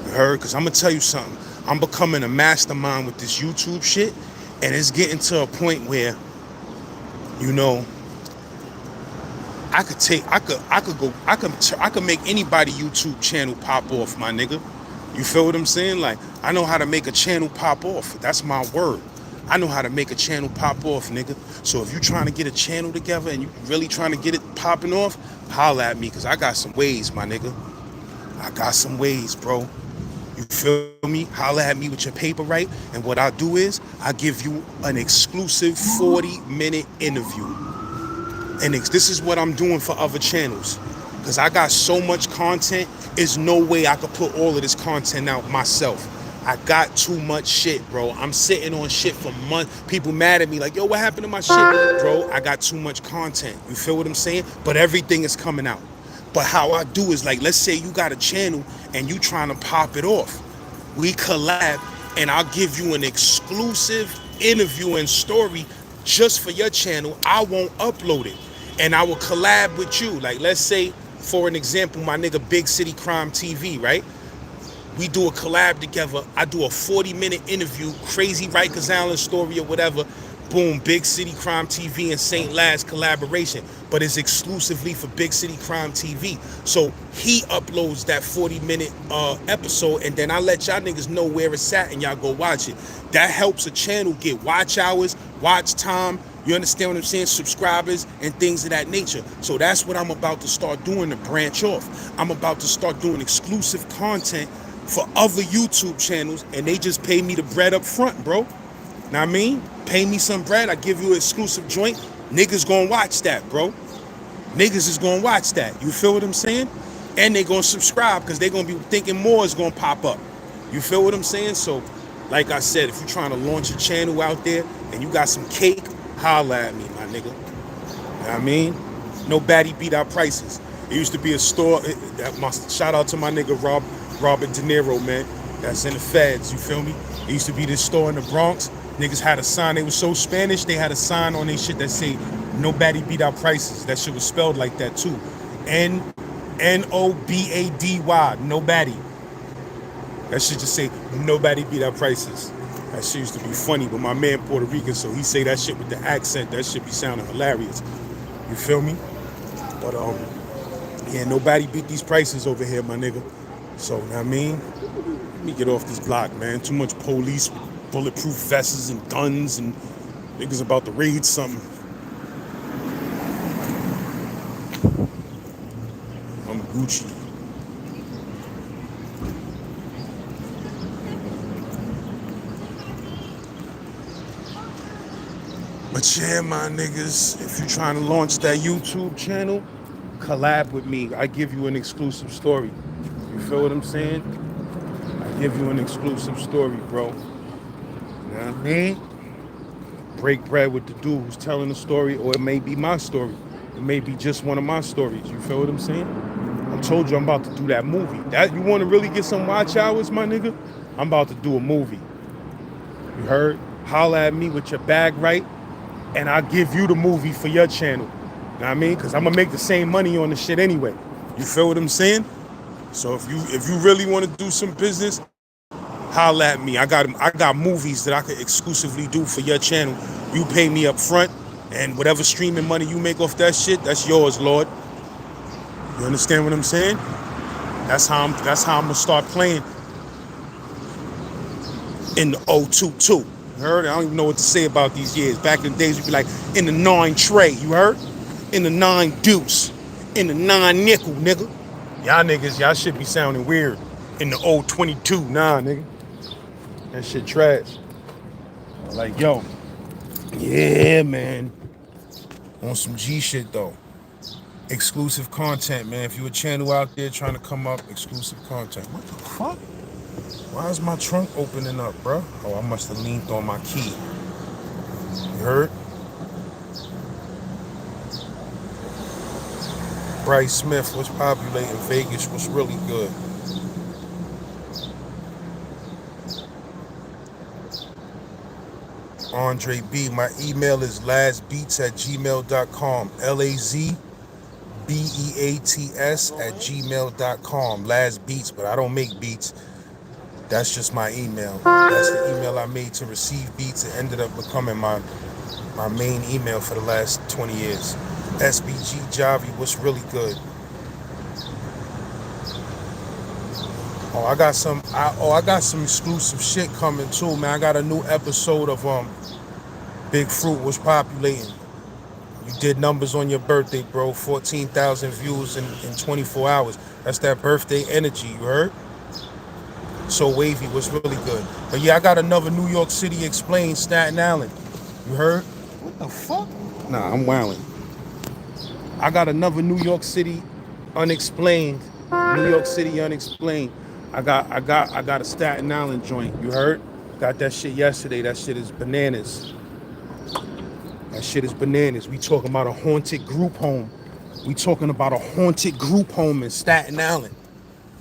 You heard? Because I'm going to tell you something. I'm becoming a mastermind with this YouTube shit, and it's getting to a point where, you know, I could make anybody YouTube channel pop off, my nigga. You feel what I'm saying? Like, I know how to make a channel pop off. That's my word. I know how to make a channel pop off, nigga. So if you trying to get a channel together and you really trying to get it popping off, holla at me, because I got some ways, my nigga. I got some ways, bro. You feel me? Holla at me with your paper right, and what I do is I give you an exclusive 40-minute interview. And this is what I'm doing for other channels. Because I got so much content, there's no way I could put all of this content out myself. I got too much shit, bro. I'm sitting on shit for months. People mad at me like, yo, what happened to my shit? Bro, I got too much content. You feel what I'm saying? But everything is coming out. But how I do is, like, let's say you got a channel and you trying to pop it off. We collab and I'll give you an exclusive interview and story just for your channel. I won't upload it. And I will collab with you. Like, let's say, for an example, my nigga Big City Crime TV, right? We do a collab together. I do a 40-minute interview, crazy Rikers Island story or whatever. Boom, Big City Crime TV and St. Laz collaboration, but it's exclusively for Big City Crime TV. So he uploads that 40-minute episode, and then I let y'all niggas know where it's at, and y'all go watch it. That helps a channel get watch hours, watch time, you understand what I'm saying? Subscribers and things of that nature. So that's what I'm about to start doing to branch off. I'm about to start doing exclusive content for other YouTube channels, and they just pay me the bread up front, bro. Know what I mean? Pay me some bread, I give you an exclusive joint. Niggas gonna watch that, bro. Niggas is gonna watch that. You feel what I'm saying? And they gonna subscribe because they gonna be thinking more is gonna pop up. You feel what I'm saying? So, like I said, if you're trying to launch a channel out there and you got some cake, holla at me, my nigga. You know what I mean? Nobody beat our prices. It used to be a store. Shout out to my nigga Robert De Niro, man. That's in the feds, you feel me? It used to be this store in the Bronx. Niggas had a sign. They were so Spanish, they had a sign on their shit that say, nobody beat our prices. That shit was spelled like that too. N-O-B-A-D-Y, nobody. That shit just say, nobody beat our prices. That shit used to be funny, but my man Puerto Rican, so he say that shit with the accent, that shit be sounding hilarious. You feel me? But yeah, nobody beat these prices over here, my nigga. So, know what I mean? Let me get off this block, man. Too much police with bulletproof vests and guns, and niggas about to raid something. I'm Gucci. But yeah, my niggas, if you're trying to launch that YouTube channel, collab with me. I give you an exclusive story. You feel what I'm saying? I give you an exclusive story, bro. You know what I mean? Break bread with the dude who's telling the story, or it may be my story. It may be just one of my stories. You feel what I'm saying? I told you I'm about to do that movie. That you want to really get some watch hours, my nigga? I'm about to do a movie. You heard? Holla at me with your bag right, and I'll give you the movie for your channel. You know what I mean? Because I'm going to make the same money on the shit anyway. You feel what I'm saying? So if you really want to do some business, holla at me. I got movies that I could exclusively do for your channel. You pay me up front, and whatever streaming money you make off that shit, that's yours, Lord. You understand what I'm saying? That's how I'm gonna start playing in the 022. You heard? I don't even know what to say about these years. Back in the days, we'd be like, in the 9 tray, you heard? In the 9 deuce. In the 9 nickel, nigga. Y'all niggas, y'all should be sounding weird. In the 022, nah, nigga. That shit trash. Like, yo. Yeah, man. On some G shit, though. Exclusive content, man. If you a channel out there trying to come up, exclusive content. What the fuck? Why is my trunk opening up, bro? Oh, I must have leaned on my key. You heard? Bryce Smith, what's populating Vegas? What's really good? Andre B, my email is lazbeats@gmail.com. LAZBEATS@gmail.com. Lazbeats, but I don't make beats. That's just my email. That's the email I made to receive beats. It ended up becoming my main email for the last 20 years. SBG Javi, what's really good? I got some exclusive shit coming too, man. I got a new episode of Big Fruit was populating. You did numbers on your birthday, bro. 14,000 views in 24 hours. That's that birthday energy, you heard? So Wavy was really good. But yeah, I got another New York City Explained, Staten Island. You heard? What the fuck? Nah, I'm wilding. I got another New York City Unexplained. New York City Unexplained. I got a Staten Island joint. You heard? Got that shit yesterday. That shit is bananas. That shit is bananas. We talking about a haunted group home. We talking about a haunted group home in Staten Island.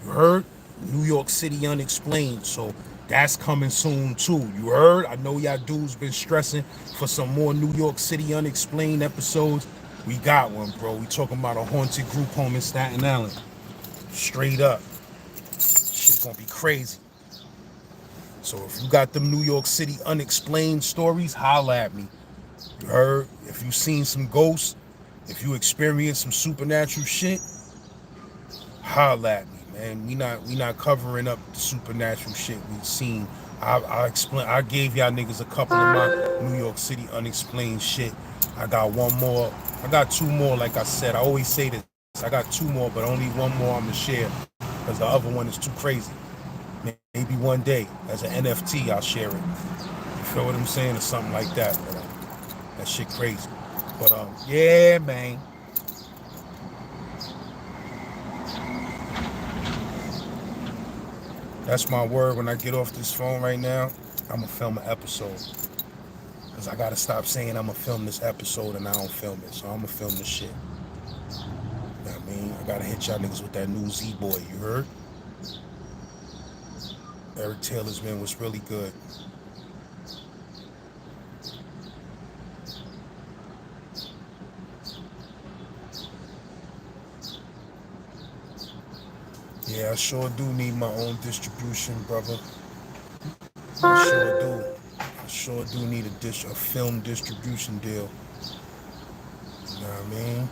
You heard? New York City Unexplained. So that's coming soon too. You heard? I know y'all dudes been stressing for some more New York City Unexplained episodes. We got one, bro. We talking about a haunted group home in Staten Island. Straight up. Shit's gonna be crazy. So if you got them New York City Unexplained stories, holla at me. You heard? If you seen some ghosts, if you experienced some supernatural shit, holla at me, man. We not covering up the supernatural shit we seen. I gave y'all niggas a couple of my New York City unexplained shit. I got one more. I got two more, like I said. I always say this. I got two more, but only one more I'm gonna share because the other one is too crazy. Maybe one day as an NFT I'll share it. You feel what I'm saying, or something like that. But, that shit crazy. But yeah, man. That's my word. When I get off this phone right now, I'm gonna film an episode. Cause I gotta stop saying I'm gonna film this episode and I don't film it. So I'm gonna film this shit. You know what I mean? I gotta hit y'all niggas with that new Z-Boy, you heard? Eric Taylor's man was really good. Yeah, I sure do need my own distribution, brother. I sure do. I sure do need a film distribution deal. You know what I mean?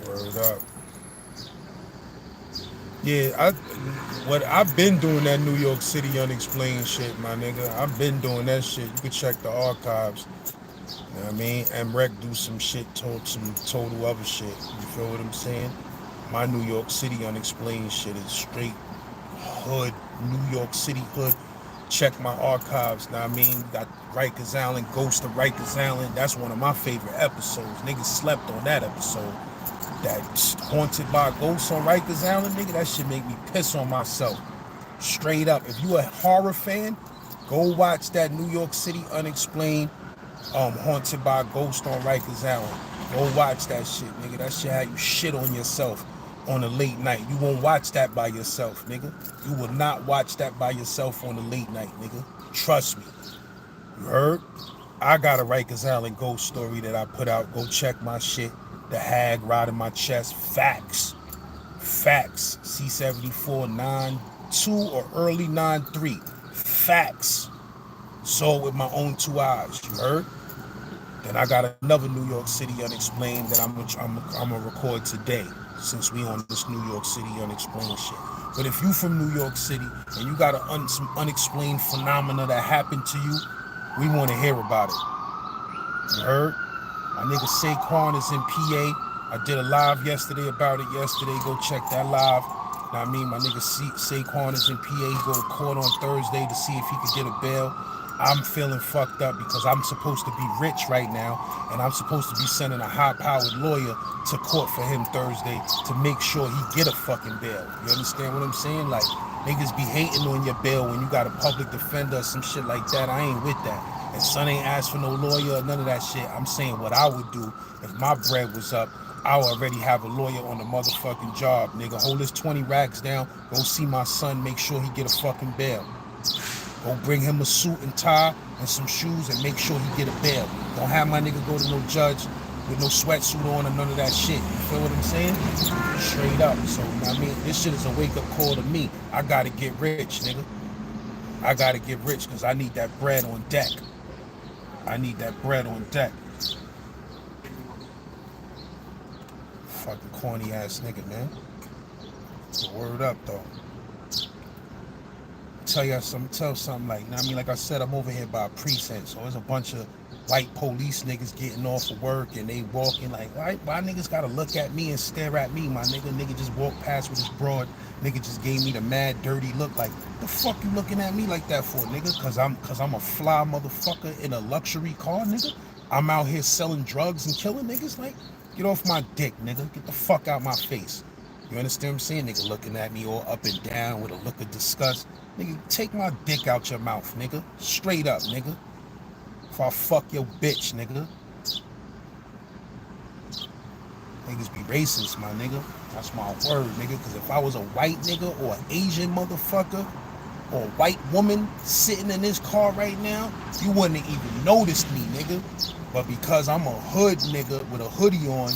Word up. Yeah, I've been doing that New York City unexplained shit, my nigga. I've been doing that shit. You can check the archives. You know what I mean? And Rec do some shit, some total other shit. You feel what I'm saying? My New York City unexplained shit is straight hood, New York City hood. Check my archives. Now I mean, got Rikers Island, Ghost of Rikers Island. That's one of my favorite episodes. Niggas slept on that episode. That haunted by ghosts on Rikers Island, nigga, that shit make me piss on myself. Straight up. If you a horror fan, go watch that New York City unexplained haunted by ghost on Rikers Island. Go watch that shit, nigga. That shit had you shit on yourself on a late night. You won't watch that by yourself, nigga. You will not watch that by yourself on a late night, nigga. Trust me. You heard? I got a Rikers Island ghost story that I put out. Go check my shit. The hag riding my chest. Facts. Facts. C74 92 or early 93. Facts. Saw with my own two eyes. You heard? Then I got another New York City unexplained that I'm gonna record today, since we on this New York City unexplained shit. But if you from New York City and you got some unexplained phenomena that happened to you, we want to hear about it. You heard? My nigga Saquon is in PA. I did a live yesterday about it yesterday. Go check that live. Now I mean, my nigga Saquon is in PA. He go to court on Thursday to see if he could get a bail. I'm feeling fucked up because I'm supposed to be rich right now, and I'm supposed to be sending a high-powered lawyer to court for him Thursday to make sure he get a fucking bail. You understand what I'm saying? Like, niggas be hating on your bail when you got a public defender or some shit like that. I ain't with that. And son ain't asked for no lawyer or none of that shit. I'm saying what I would do if my bread was up. I would already have a lawyer on the motherfucking job, nigga. Hold his 20 racks down. Go see my son. Make sure he get a fucking bail. Go bring him a suit and tie and some shoes and make sure he get a bail. Don't have my nigga go to no judge with no sweatsuit on or none of that shit. You feel what I'm saying? Straight up. So, I mean, this shit is a wake-up call to me. I gotta get rich, nigga. I gotta get rich because I need that bread on deck. I need that bread on deck. Fucking corny ass nigga, man. So word up, though. Tell something like, I mean, like I said, I'm over here by a precinct, so there's a bunch of white police niggas getting off of work and they walking like, why niggas gotta look at me and stare at me, my nigga? Nigga just walked past with his broad. Nigga just gave me the mad dirty look like, the fuck you looking at me like that for, nigga? Cause I'm a fly motherfucker in a luxury car, nigga? I'm out here selling drugs and killing niggas? Like, get off my dick, nigga. Get the fuck out my face. You understand what I'm saying? Nigga looking at me all up and down with a look of disgust. Nigga, take my dick out your mouth, nigga. Straight up, nigga. If I fuck your bitch, nigga. Niggas be racist, my nigga. That's my word, nigga. Because if I was a white nigga or an Asian motherfucker or a white woman sitting in this car right now, you wouldn't have even noticed me, nigga. But because I'm a hood nigga with a hoodie on,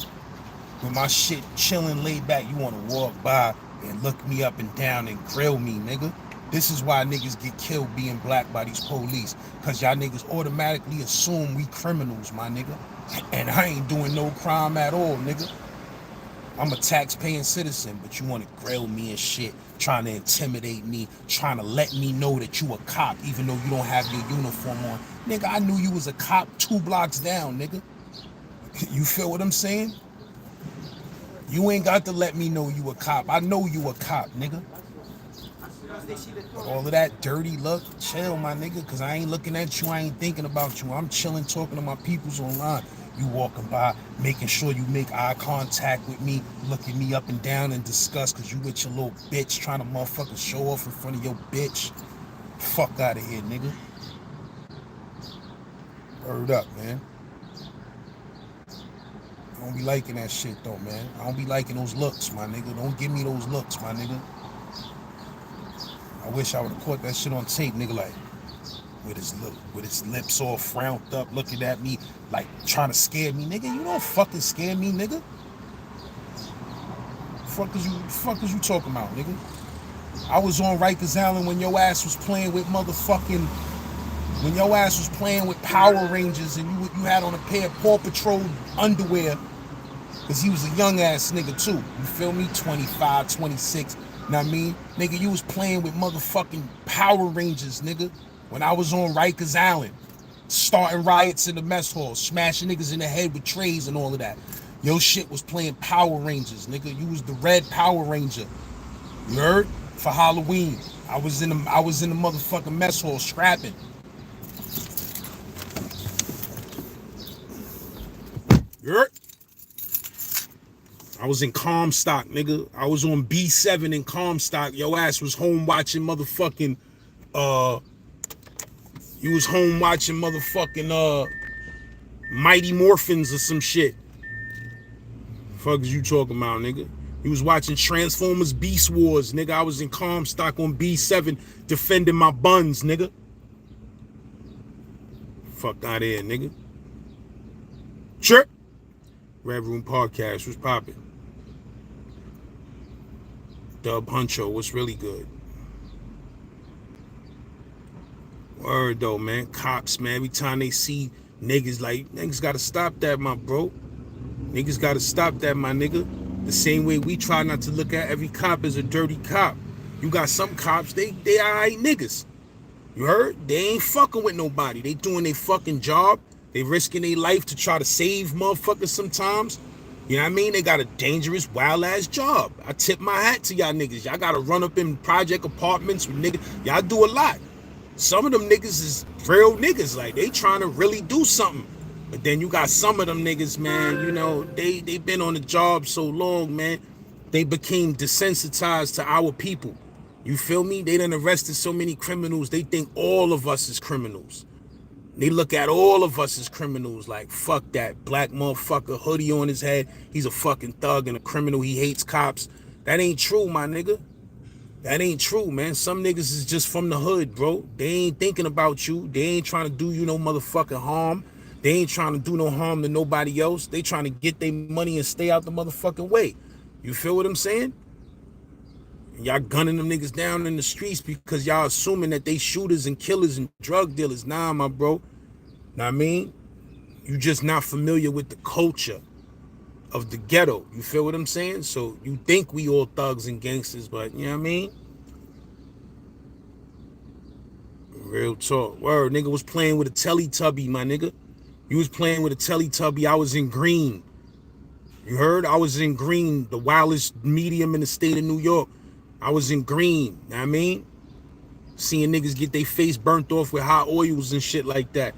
with my shit chilling, laid back, you want to walk by and look me up and down and grill me, nigga. This is why niggas get killed being black by these police. Cause y'all niggas automatically assume we criminals, my nigga. And I ain't doing no crime at all, nigga. I'm a tax-paying citizen, but you want to grill me and shit, trying to intimidate me, trying to let me know that you a cop, even though you don't have your uniform on. Nigga, I knew you was a cop 2 blocks down, nigga. You feel what I'm saying? You ain't got to let me know you a cop. I know you a cop, nigga. All of that dirty look, chill, my nigga, because I ain't looking at you, I ain't thinking about you. I'm chilling, talking to my peoples online. You walking by, making sure you make eye contact with me, looking me up and down and disgust because you with your little bitch trying to motherfucking show off in front of your bitch. Fuck out of here, nigga. Word up, man. I don't be liking that shit, though, man. I don't be liking those looks, my nigga. Don't give me those looks, my nigga. I wish I would have caught that shit on tape, nigga, like, with his lips all frowned up, looking at me, like, trying to scare me, nigga. You don't fucking scare me, nigga. Fuck is you talking about, nigga? I was on Rikers Island when your ass was playing with motherfucking, when your ass was playing with Power Rangers and you had on a pair of Paw Patrol underwear, because he was a young ass nigga too. You feel me? 25, 26. Know what I mean? Nigga, you was playing with motherfucking Power Rangers, nigga. When I was on Rikers Island, starting riots in the mess hall, smashing niggas in the head with trays and all of that. Your shit was playing Power Rangers, nigga. You was the red Power Ranger. You heard? For Halloween. I was in the motherfucking mess hall scrapping. You heard? I was in Comstock, nigga. I was on B7 in Comstock. Your ass was home watching motherfucking, you was home watching motherfucking, Mighty Morphins or some shit. Fuck is you talking about, nigga? You was watching Transformers Beast Wars, nigga. I was in Comstock on B7 defending my buns, nigga. Fuck out of here, nigga. Sure. Red Room Podcast, what's poppin'? Dub Huncho, what's really good? Word though, man. Cops, man. Every time they see niggas, like, niggas gotta stop that, my bro. Niggas gotta stop that, my nigga. The same way we try not to look at every cop as a dirty cop. You got some cops, they alright niggas. You heard? They ain't fucking with nobody. They doing their fucking job. They risking their life to try to save motherfuckers sometimes. You know what I mean? They got a dangerous, wild-ass job. I tip my hat to y'all niggas. Y'all gotta run up in project apartments with niggas. Y'all do a lot. Some of them niggas is real niggas. Like, they trying to really do something. But then you got some of them niggas, man, you know, they been on the job so long, man. They became desensitized to our people. You feel me? They done arrested so many criminals. They think all of us is criminals. They look at all of us as criminals, like, fuck that black motherfucker, hoodie on his head. He's a fucking thug and a criminal. He hates cops. That ain't true, my nigga. That ain't true, man. Some niggas is just from the hood, bro. They ain't thinking about you. They ain't trying to do you no motherfucking harm. They ain't trying to do no harm to nobody else. They trying to get their money and stay out the motherfucking way. You feel what I'm saying? Y'all gunning them niggas down in the streets because y'all assuming that they shooters and killers and drug dealers. Nah, my bro. Know what I mean? You just not familiar with the culture of the ghetto. You feel what I'm saying? So you think we all thugs and gangsters, but you know what I mean? Real talk. Word, nigga was playing with a Teletubby, my nigga. You was playing with a Teletubby. I was in green. You heard? I was in green, the wildest medium in the state of New York. I was in green, know what I mean? Seeing niggas get their face burnt off with hot oils and shit like that.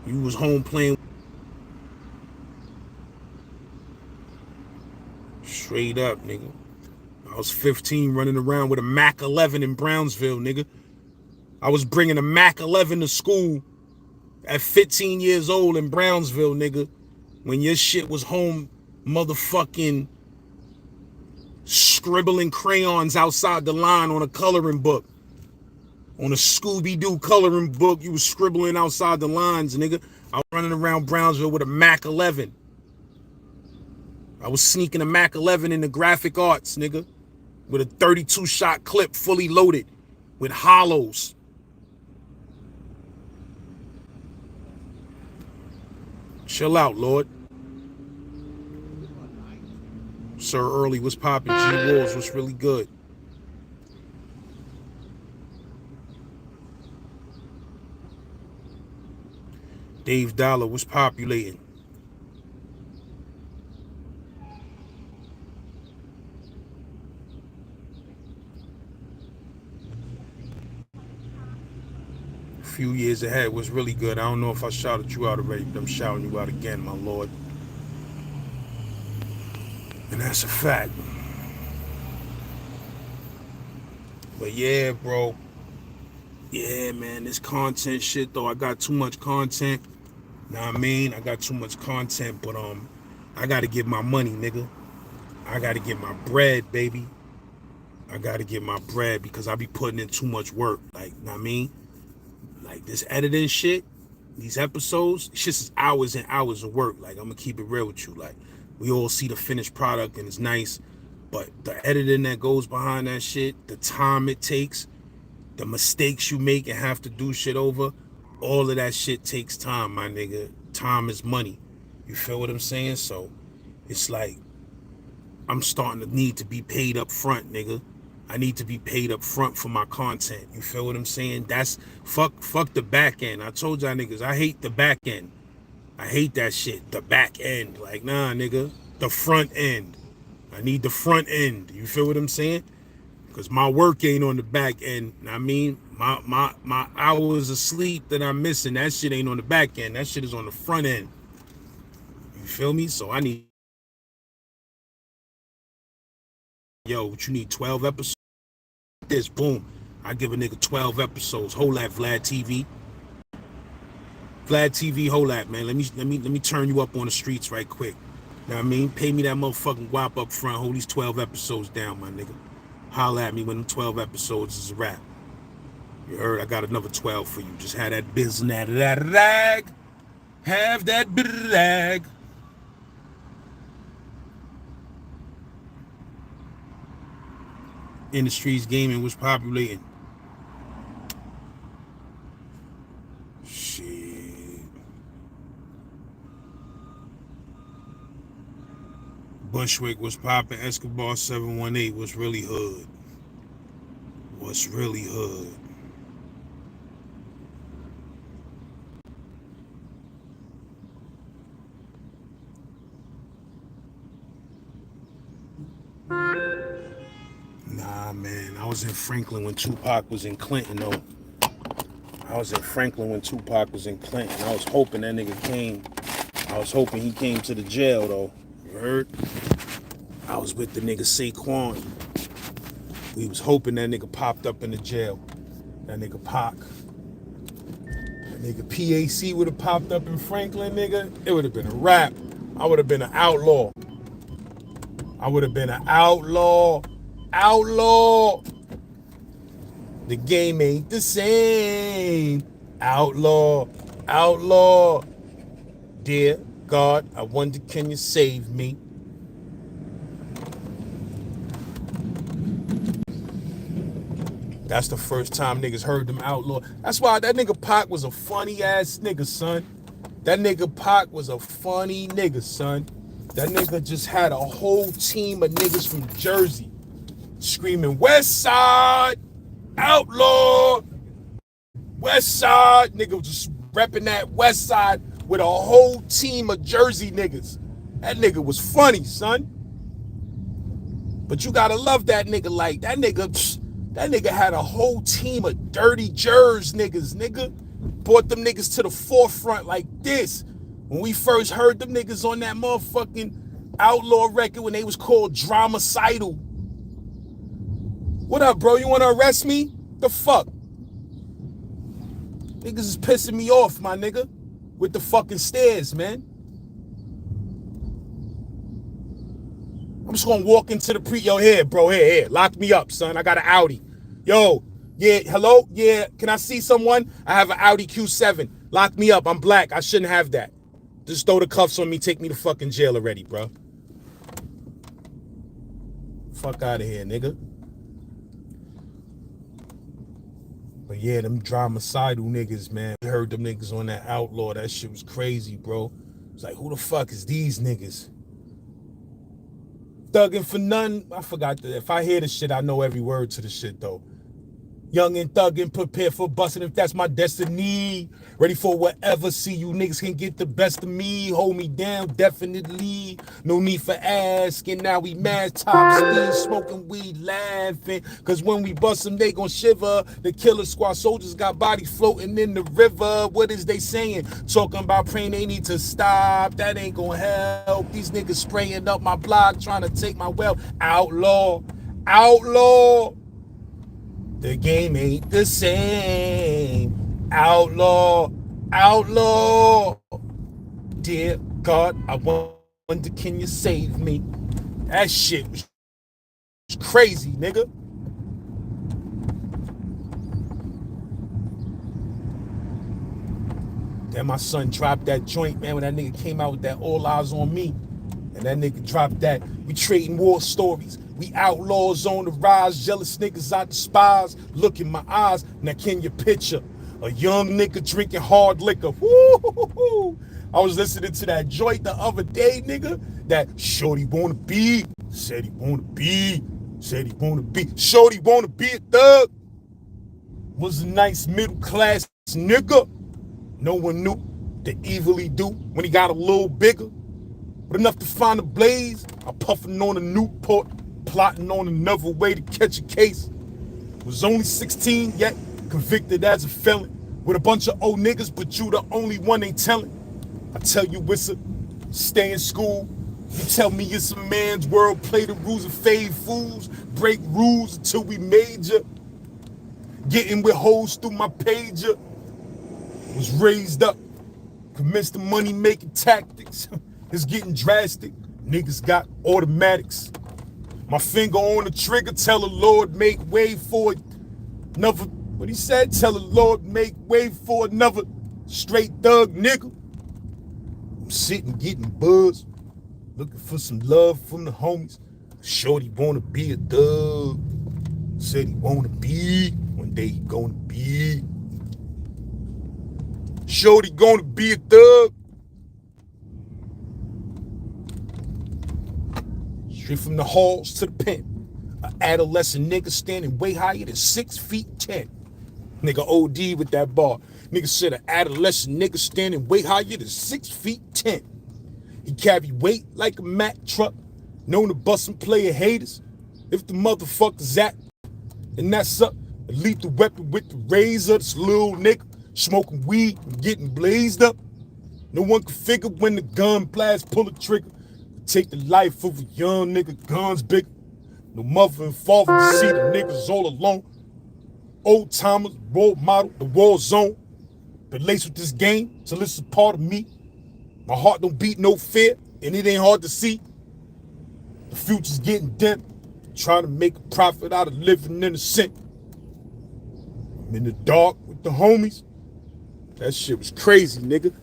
You was home playing. Straight up, nigga. I was 15 running around with a Mac 11 in Brownsville, nigga. I was bringing a Mac 11 to school at 15 years old in Brownsville, nigga. When your shit was home motherfucking scribbling crayons outside the line on a coloring book. On a Scooby-Doo coloring book, you was scribbling outside the lines, nigga. I was running around Brownsville with a Mac 11. I was sneaking a Mac 11 in the graphic arts, nigga. with a 32 shot clip fully loaded with hollows. Chill out, Lord. Sir Early, what's poppin'? G Wolves, what's really good? Dave Dollar, what's populating? A few years ahead was really good. I don't know if I shouted you out already, but I'm shouting you out again, my lord. And that's a fact. But yeah, bro. Yeah, man, this content shit, though, I got too much content. Know what I mean? I got too much content, but I gotta get my money, nigga. I gotta get my bread, baby. I gotta get my bread because I be putting in too much work. Like, know what I mean? Like this editing shit, these episodes, it's just hours and hours of work. Like, I'm gonna keep it real with you. Like, we all see the finished product and it's nice, but the editing that goes behind that shit, the time it takes, the mistakes you make and have to do shit over, all of that shit takes time, my nigga. Time is money. You feel what I'm saying? So it's like I'm starting to need to be paid up front, nigga. I need to be paid up front for my content. You feel what I'm saying? That's fuck the back end. I told y'all niggas, I hate the back end. I hate that shit. The back end. Like, nah, nigga. The front end. I need the front end. You feel what I'm saying? Because my work ain't on the back end. I mean, my hours of sleep that I'm missing, that shit ain't on the back end. That shit is on the front end. You feel me? So I need, yo, what you need, 12 episodes? This, boom. I give a nigga 12 episodes. Hold that, Vlad TV. Vlad TV, hold that, man. Let me turn you up on the streets right quick. Know what I mean? Pay me that motherfucking guap up front. Hold these 12 episodes down, my nigga. Holla at me when them 12 episodes is a wrap. You heard? I got another 12 for you. Just have that business, that rag. Have that brag. Industries gaming was populating. Shit. Bushwick was popping. Escobar 718 was really hood. Was really hood. Nah, man. I was in Franklin when Tupac was in Clinton, though. I was in Franklin when Tupac was in Clinton. I was hoping that nigga came. I was hoping he came to the jail, though. You heard? I was with the nigga Saquon. We was hoping that nigga popped up in the jail. That nigga Pac. That nigga PAC would have popped up in Franklin, nigga. It would have been a wrap. I would have been an outlaw. I would have been an outlaw. Outlaw. The game ain't the same. Outlaw. Outlaw. Dear God, I wonder, can you save me? That's the first time niggas heard them outlaw. That's why that nigga Pac was a funny ass nigga, son. That nigga Pac was a funny nigga, son. That nigga just had a whole team of niggas from Jersey screaming, West Side, outlaw, West Side. Nigga was just repping that West Side with a whole team of Jersey niggas. That nigga was funny, son. But you gotta love that nigga. Like, that nigga had a whole team of dirty Jers niggas, nigga. Brought them niggas to the forefront like this. When we first heard them niggas on that motherfucking outlaw record when they was called Dramacidal. What up, bro? You wanna arrest me? The fuck? Niggas is pissing me off, my nigga. With the fucking stairs, man. I'm just gonna walk into the yo, here, bro, here. Lock me up, son. I got an Audi. Yo, yeah, hello? Yeah, can I see someone? I have an Audi Q7. Lock me up. I'm black. I shouldn't have that. Just throw the cuffs on me. Take me to fucking jail already, bro. Fuck out of here, nigga. But yeah, them dromicidal niggas, man. We heard them niggas on that outlaw. That shit was crazy, bro. It's like, who the fuck is these niggas? Thugging for none. I forgot that. If I hear the shit, I know every word to the shit, though. Young and thugging, prepare for busting if that's my destiny. Ready for whatever, see you niggas can get the best of me. Hold me down, definitely. No need for asking, now we mad top speed, smoking weed, laughing. Cause when we bust them, they gon' shiver. The killer squad soldiers got bodies floating in the river. What is they saying? Talking about praying they need to stop. That ain't gon' help. These niggas spraying up my block, trying to take my wealth. Outlaw, outlaw. The game ain't the same. Outlaw, outlaw. Dear God, I wonder, can you save me? That shit was crazy, nigga. Then my son dropped that joint, man, when that nigga came out with that All Eyes on Me. And that nigga dropped that. We trading war stories. We outlaws on the rise. Jealous niggas I despise. Look in my eyes. Now can you picture a young nigga drinking hard liquor? Woo-hoo-hoo-hoo. I was listening to that joint the other day, nigga. That shorty wanna be. Said he wanna be. Said he wanna be. Shorty wanna be a thug. Was a nice middle class nigga. No one knew the evil he do when he got a little bigger. But enough to find a blaze. I'm puffing on a Newport, plotting on another way to catch a case. Was only 16, yet convicted as a felon. With a bunch of old niggas, but you the only one ain't telling. I tell you it's a stay in school. You tell me it's a man's world, play the rules of fade fools, break rules until we major. Getting with hoes through my pager. Was raised up, commenced the money making tactics. It's getting drastic. Niggas got automatics. My finger on the trigger, tell the Lord make way for another. What he said, tell the Lord make way for another straight thug nigga. I'm sitting getting buzzed, looking for some love from the homies. Shorty wanna be a thug. Said he wanna be, one day he gonna be. Shorty gonna be a thug. Straight from the halls to the pen. An adolescent nigga standing way higher than 6'10". Nigga OD with that bar. Nigga said an adolescent nigga standing way higher than 6'10". He carry weight like a Mack truck. Known to bust some player haters. If the motherfuckers at, and that's up. A lethal weapon with the razor. This little nigga smoking weed and getting blazed up. No one can figure when the gun blast pull a trigger. Take the life of a young nigga, guns bigger. No mother and father to see the niggas all alone. Old timers, role model, the war zone. Been laced with this game, so this is part of me. My heart don't beat no fear, and it ain't hard to see. The future's getting dim. Trying to make a profit out of living innocent. I'm in the dark with the homies. That shit was crazy, nigga.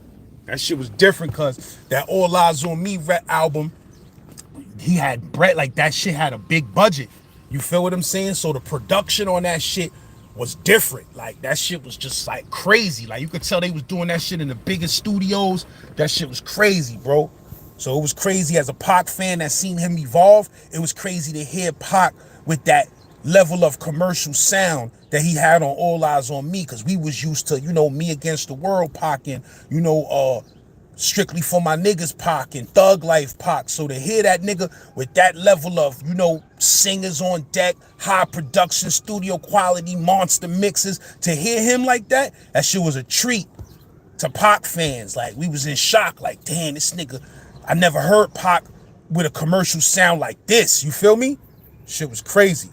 That shit was different cause that All Eyes on Me album, he had Brett, like that shit had a big budget. You feel what I'm saying? So the production on that shit was different. Like that shit was just like crazy. Like you could tell they was doing that shit in the biggest studios. That shit was crazy, bro. So it was crazy as a Pac fan that seen him evolve. It was crazy to hear Pac with that level of commercial sound that he had on All Eyes on Me, because we was used to, you know, Me Against the World Pac and, you know, Strictly for My Niggas Pac and Thug Life Pac. So to hear that nigga with that level of, you know, singers on deck, high production, studio quality, monster mixes, to hear him like that, that shit was a treat to Pac fans. Like, we was in shock, like, damn, this nigga, I never heard Pac with a commercial sound like this. You feel me? Shit was crazy.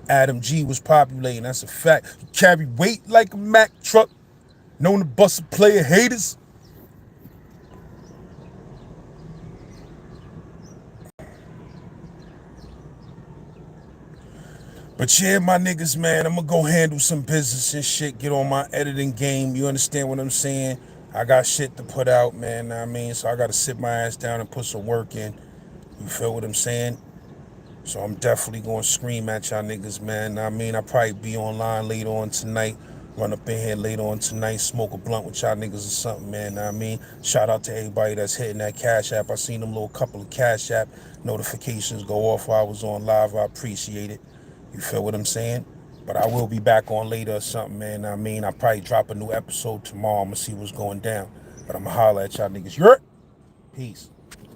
Adam G was populating, that's a fact. He carried weight like a Mack truck, known to bust a player haters. But yeah, my niggas, man, I'm gonna go handle some business and shit, get on my editing game. You understand what I'm saying? I got shit to put out, man, I mean, so I gotta sit my ass down and put some work in. You feel what I'm saying? So I'm definitely going to scream at y'all niggas, man. I mean, I'll probably be online later on tonight. Run up in here later on tonight, smoke a blunt with y'all niggas or something, man. I mean, shout out to everybody that's hitting that Cash App. I seen them little couple of Cash App notifications go off while I was on live. I appreciate it. You feel what I'm saying? But I will be back on later or something, man. I mean, I'll probably drop a new episode tomorrow. I'm going to see what's going down. But I'm going to holler at y'all niggas. Peace.